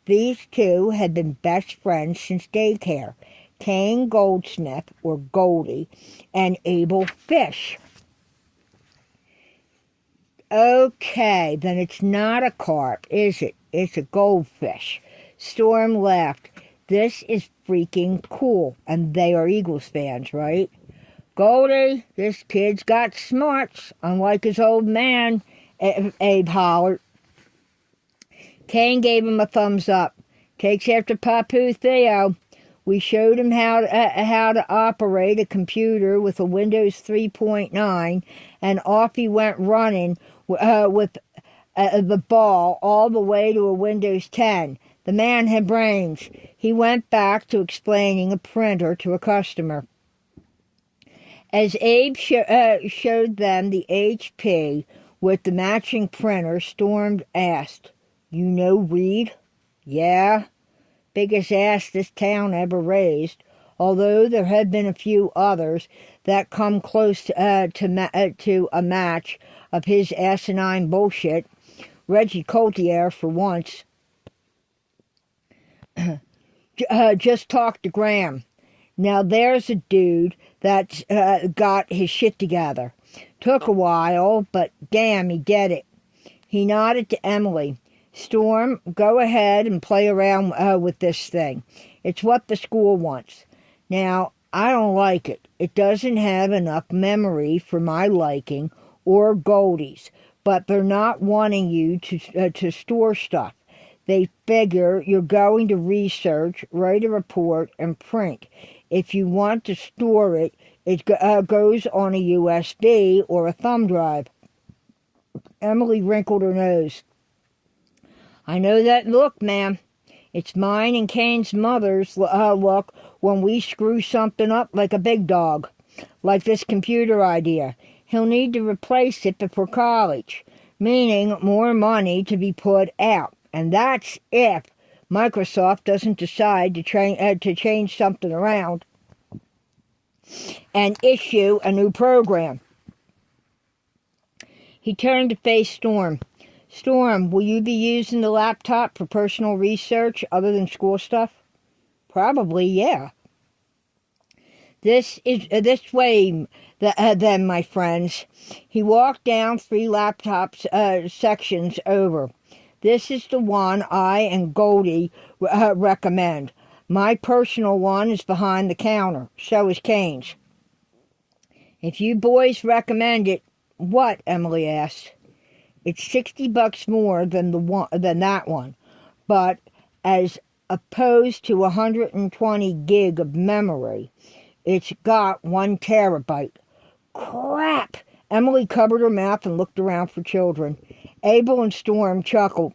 S1: These two had been best friends since daycare. Kane Goldsmith, or Goldie, and Abel Fish. Okay, then it's not a carp, is it? It's a goldfish. Storm laughed. This is freaking cool. And they are Eagles fans, right? Goldie, this kid's got smarts, unlike his old man, Abe hollered. Kane gave him a thumbs up. Takes after Papu Theo. We showed him how to operate a computer with a Windows 3.9, and off he went running with the ball all the way to a Windows 10. The man had brains. He went back to explaining a printer to a customer. As Abe showed them the HP with the matching printer, Storm asked, "You know Reed?" "Yeah. Biggest ass this town ever raised, although there had been a few others that come close to a match of his asinine bullshit. Reggie Coltier, for once. Just talked to Graham. Now there's a dude that's got his shit together. Took a while, but damn, he did it." He nodded to Emily. "Storm, go ahead and play around with this thing. It's what the school wants. Now, I don't like it. It doesn't have enough memory for my liking or Goldie's, but they're not wanting you to store stuff. They figure you're going to research, write a report, and print. If you want to store it, it goes on a USB or a thumb drive." Emily wrinkled her nose. "I know that look, ma'am. It's mine and Kane's mother's look when we screw something up like a big dog, like this computer idea. He'll need to replace it before college, meaning more money to be put out. And that's if Microsoft doesn't decide to change something around and issue a new program." He turned to face Storm. "Storm, will you be using the laptop for personal research other than school stuff?" "Probably, yeah." This way, then, my friends." He walked down 3 laptops sections over. "This is the one I and Goldie recommend. My personal one is behind the counter. So is Kane's." "If you boys recommend it, what?" Emily asked. "It's $60 more than that one, but as opposed to 120 gig of memory, it's got 1 terabyte. "Crap!" Emily covered her mouth and looked around for children. Abel and Storm chuckled.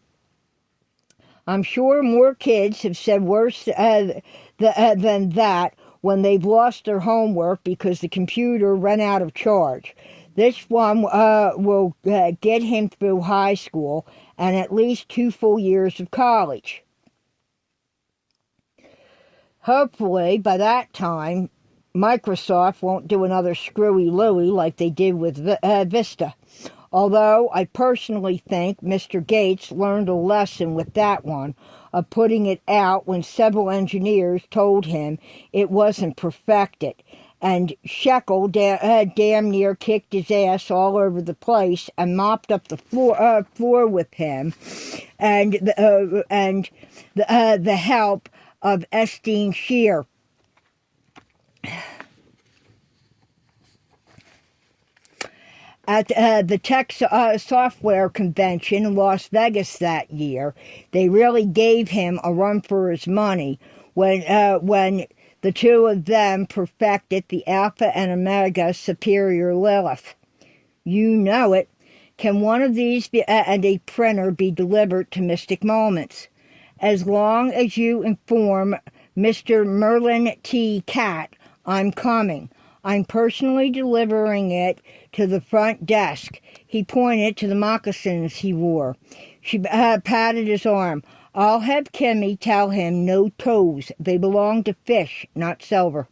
S1: "I'm sure more kids have said worse than that when they've lost their homework because the computer ran out of charge. This one will get him through high school and at least 2 full years of college. Hopefully, by that time, Microsoft won't do another screwy Louie like they did with Vista. Although I personally think Mr. Gates learned a lesson with that one of putting it out when several engineers told him it wasn't perfected, and Shekel damn near kicked his ass all over the place and mopped up the floor with him, and the help of Esteem Shear. At the Tech Software Convention in Las Vegas that year, they really gave him a run for his money when the two of them perfected the Alpha and Omega Superior Lilith. You know it. Can one of these and a printer be delivered to Mystic Moments? As long as you inform Mr. Merlin T. Cat, I'm coming. I'm personally delivering it to the front desk. He pointed to the moccasins he wore. She patted his arm. I'll have Kimmy tell him no toes. They belong to fish, not silver.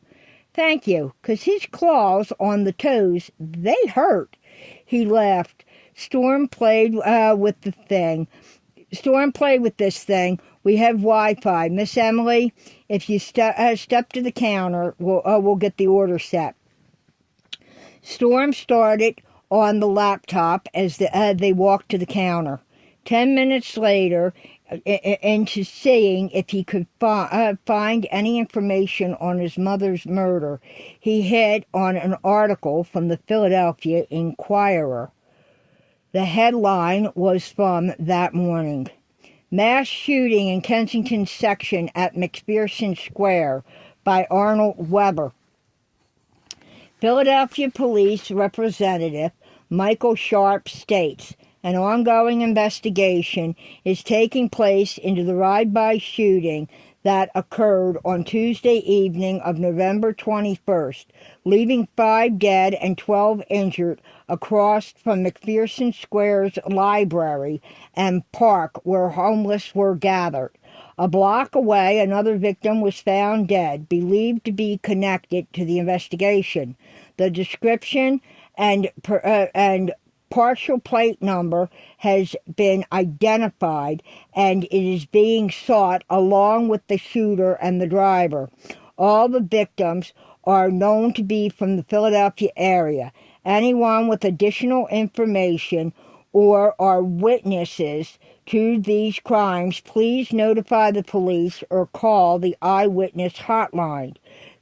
S1: Thank you, 'cause his claws on the toes, they hurt. He laughed. Storm played with this thing. We have Wi-Fi. Miss Emily, if you step to the counter, we'll get the order set. Storm started on the laptop as they walked to the counter. 10 minutes later, into seeing if he could find any information on his mother's murder, he hit on an article from the Philadelphia Inquirer. The headline was from that morning. Mass shooting in Kensington section at McPherson Square by Arnold Weber. Philadelphia Police Representative Michael Sharp states an ongoing investigation is taking place into the drive-by shooting that occurred on Tuesday evening of November 21st, leaving 5 dead and 12 injured across from McPherson Square's library and park where homeless were gathered. A block away, another victim was found dead, believed to be connected to the investigation. The description and partial plate number has been identified, and it is being sought along with the shooter and the driver. All the victims are known to be from the Philadelphia area. Anyone with additional information or are witnesses to these crimes, please notify the police or call the eyewitness hotline.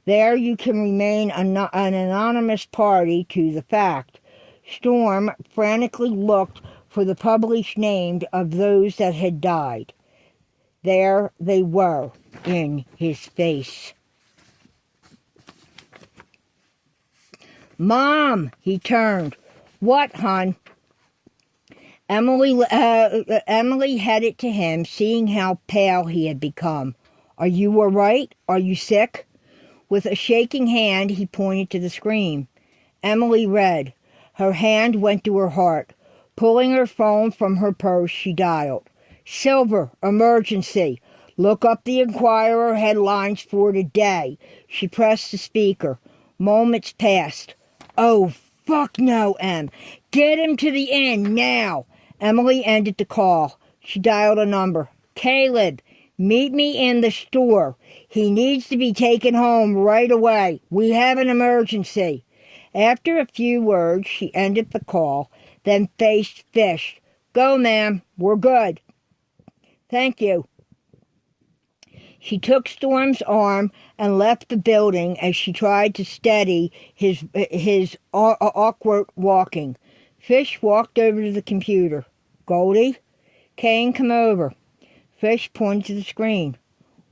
S1: There you can remain an anonymous party to the fact. Storm frantically looked for the published names of those that had died. There they were, in his face. Mom, he turned. What, hon? Emily headed to him, seeing how pale he had become. Are you all right? Are you sick? With a shaking hand, he pointed to the screen. Emily read. Her hand went to her heart. Pulling her phone from her purse, she dialed. Silver, emergency. Look up the Inquirer headlines for today. She pressed the speaker. Moments passed. Oh, fuck no, Em. Get him to the inn now. Emily ended the call. She dialed a number. Caleb, meet me in the store. He needs to be taken home right away. We have an emergency. After a few words, she ended the call, then faced Fish. Go, ma'am. We're good. Thank you. She took Storm's arm and left the building as she tried to steady his awkward walking. Fish walked over to the computer. Goldie? Kane, come over. Fish pointed to the screen.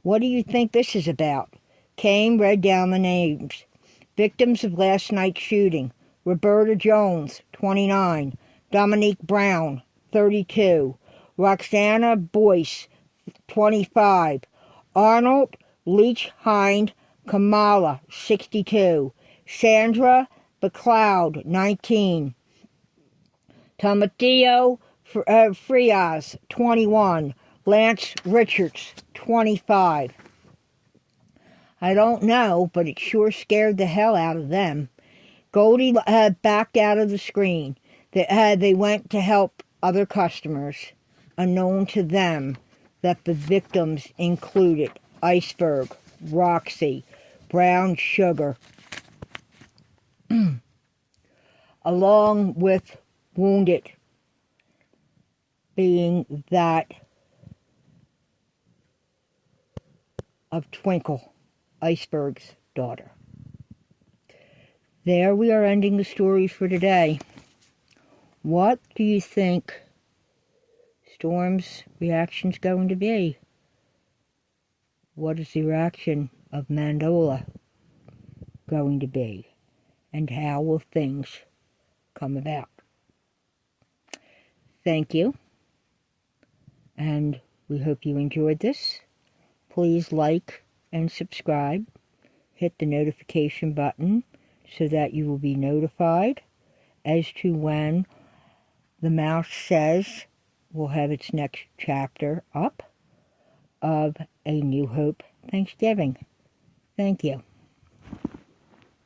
S1: What do you think this is about? Kane read down the names. Victims of last night's shooting. Roberta Jones, 29. Dominique Brown, 32. Roxana Boyce, 25. Arnold Leach Hind Kamala, 62. Sandra McLeod, 19. Tomatio Frias, 21. Lance Richards, 25. I don't know, but it sure scared the hell out of them. Goldie backed out of the screen. They went to help other customers. Unknown to them that the victims included Iceberg, Roxy, Brown Sugar, along with Wounded being that of Twinkle, Iceberg's daughter. There we are ending the stories for today. What do you think Storm's reaction's going to be? What is the reaction of Mandola going to be? And how will things come about? Thank you. And we hope you enjoyed this. Please like and subscribe. Hit the notification button so that you will be notified as to when The Mouse Says will have its next chapter up of A New Hope Thanksgiving. Thank you.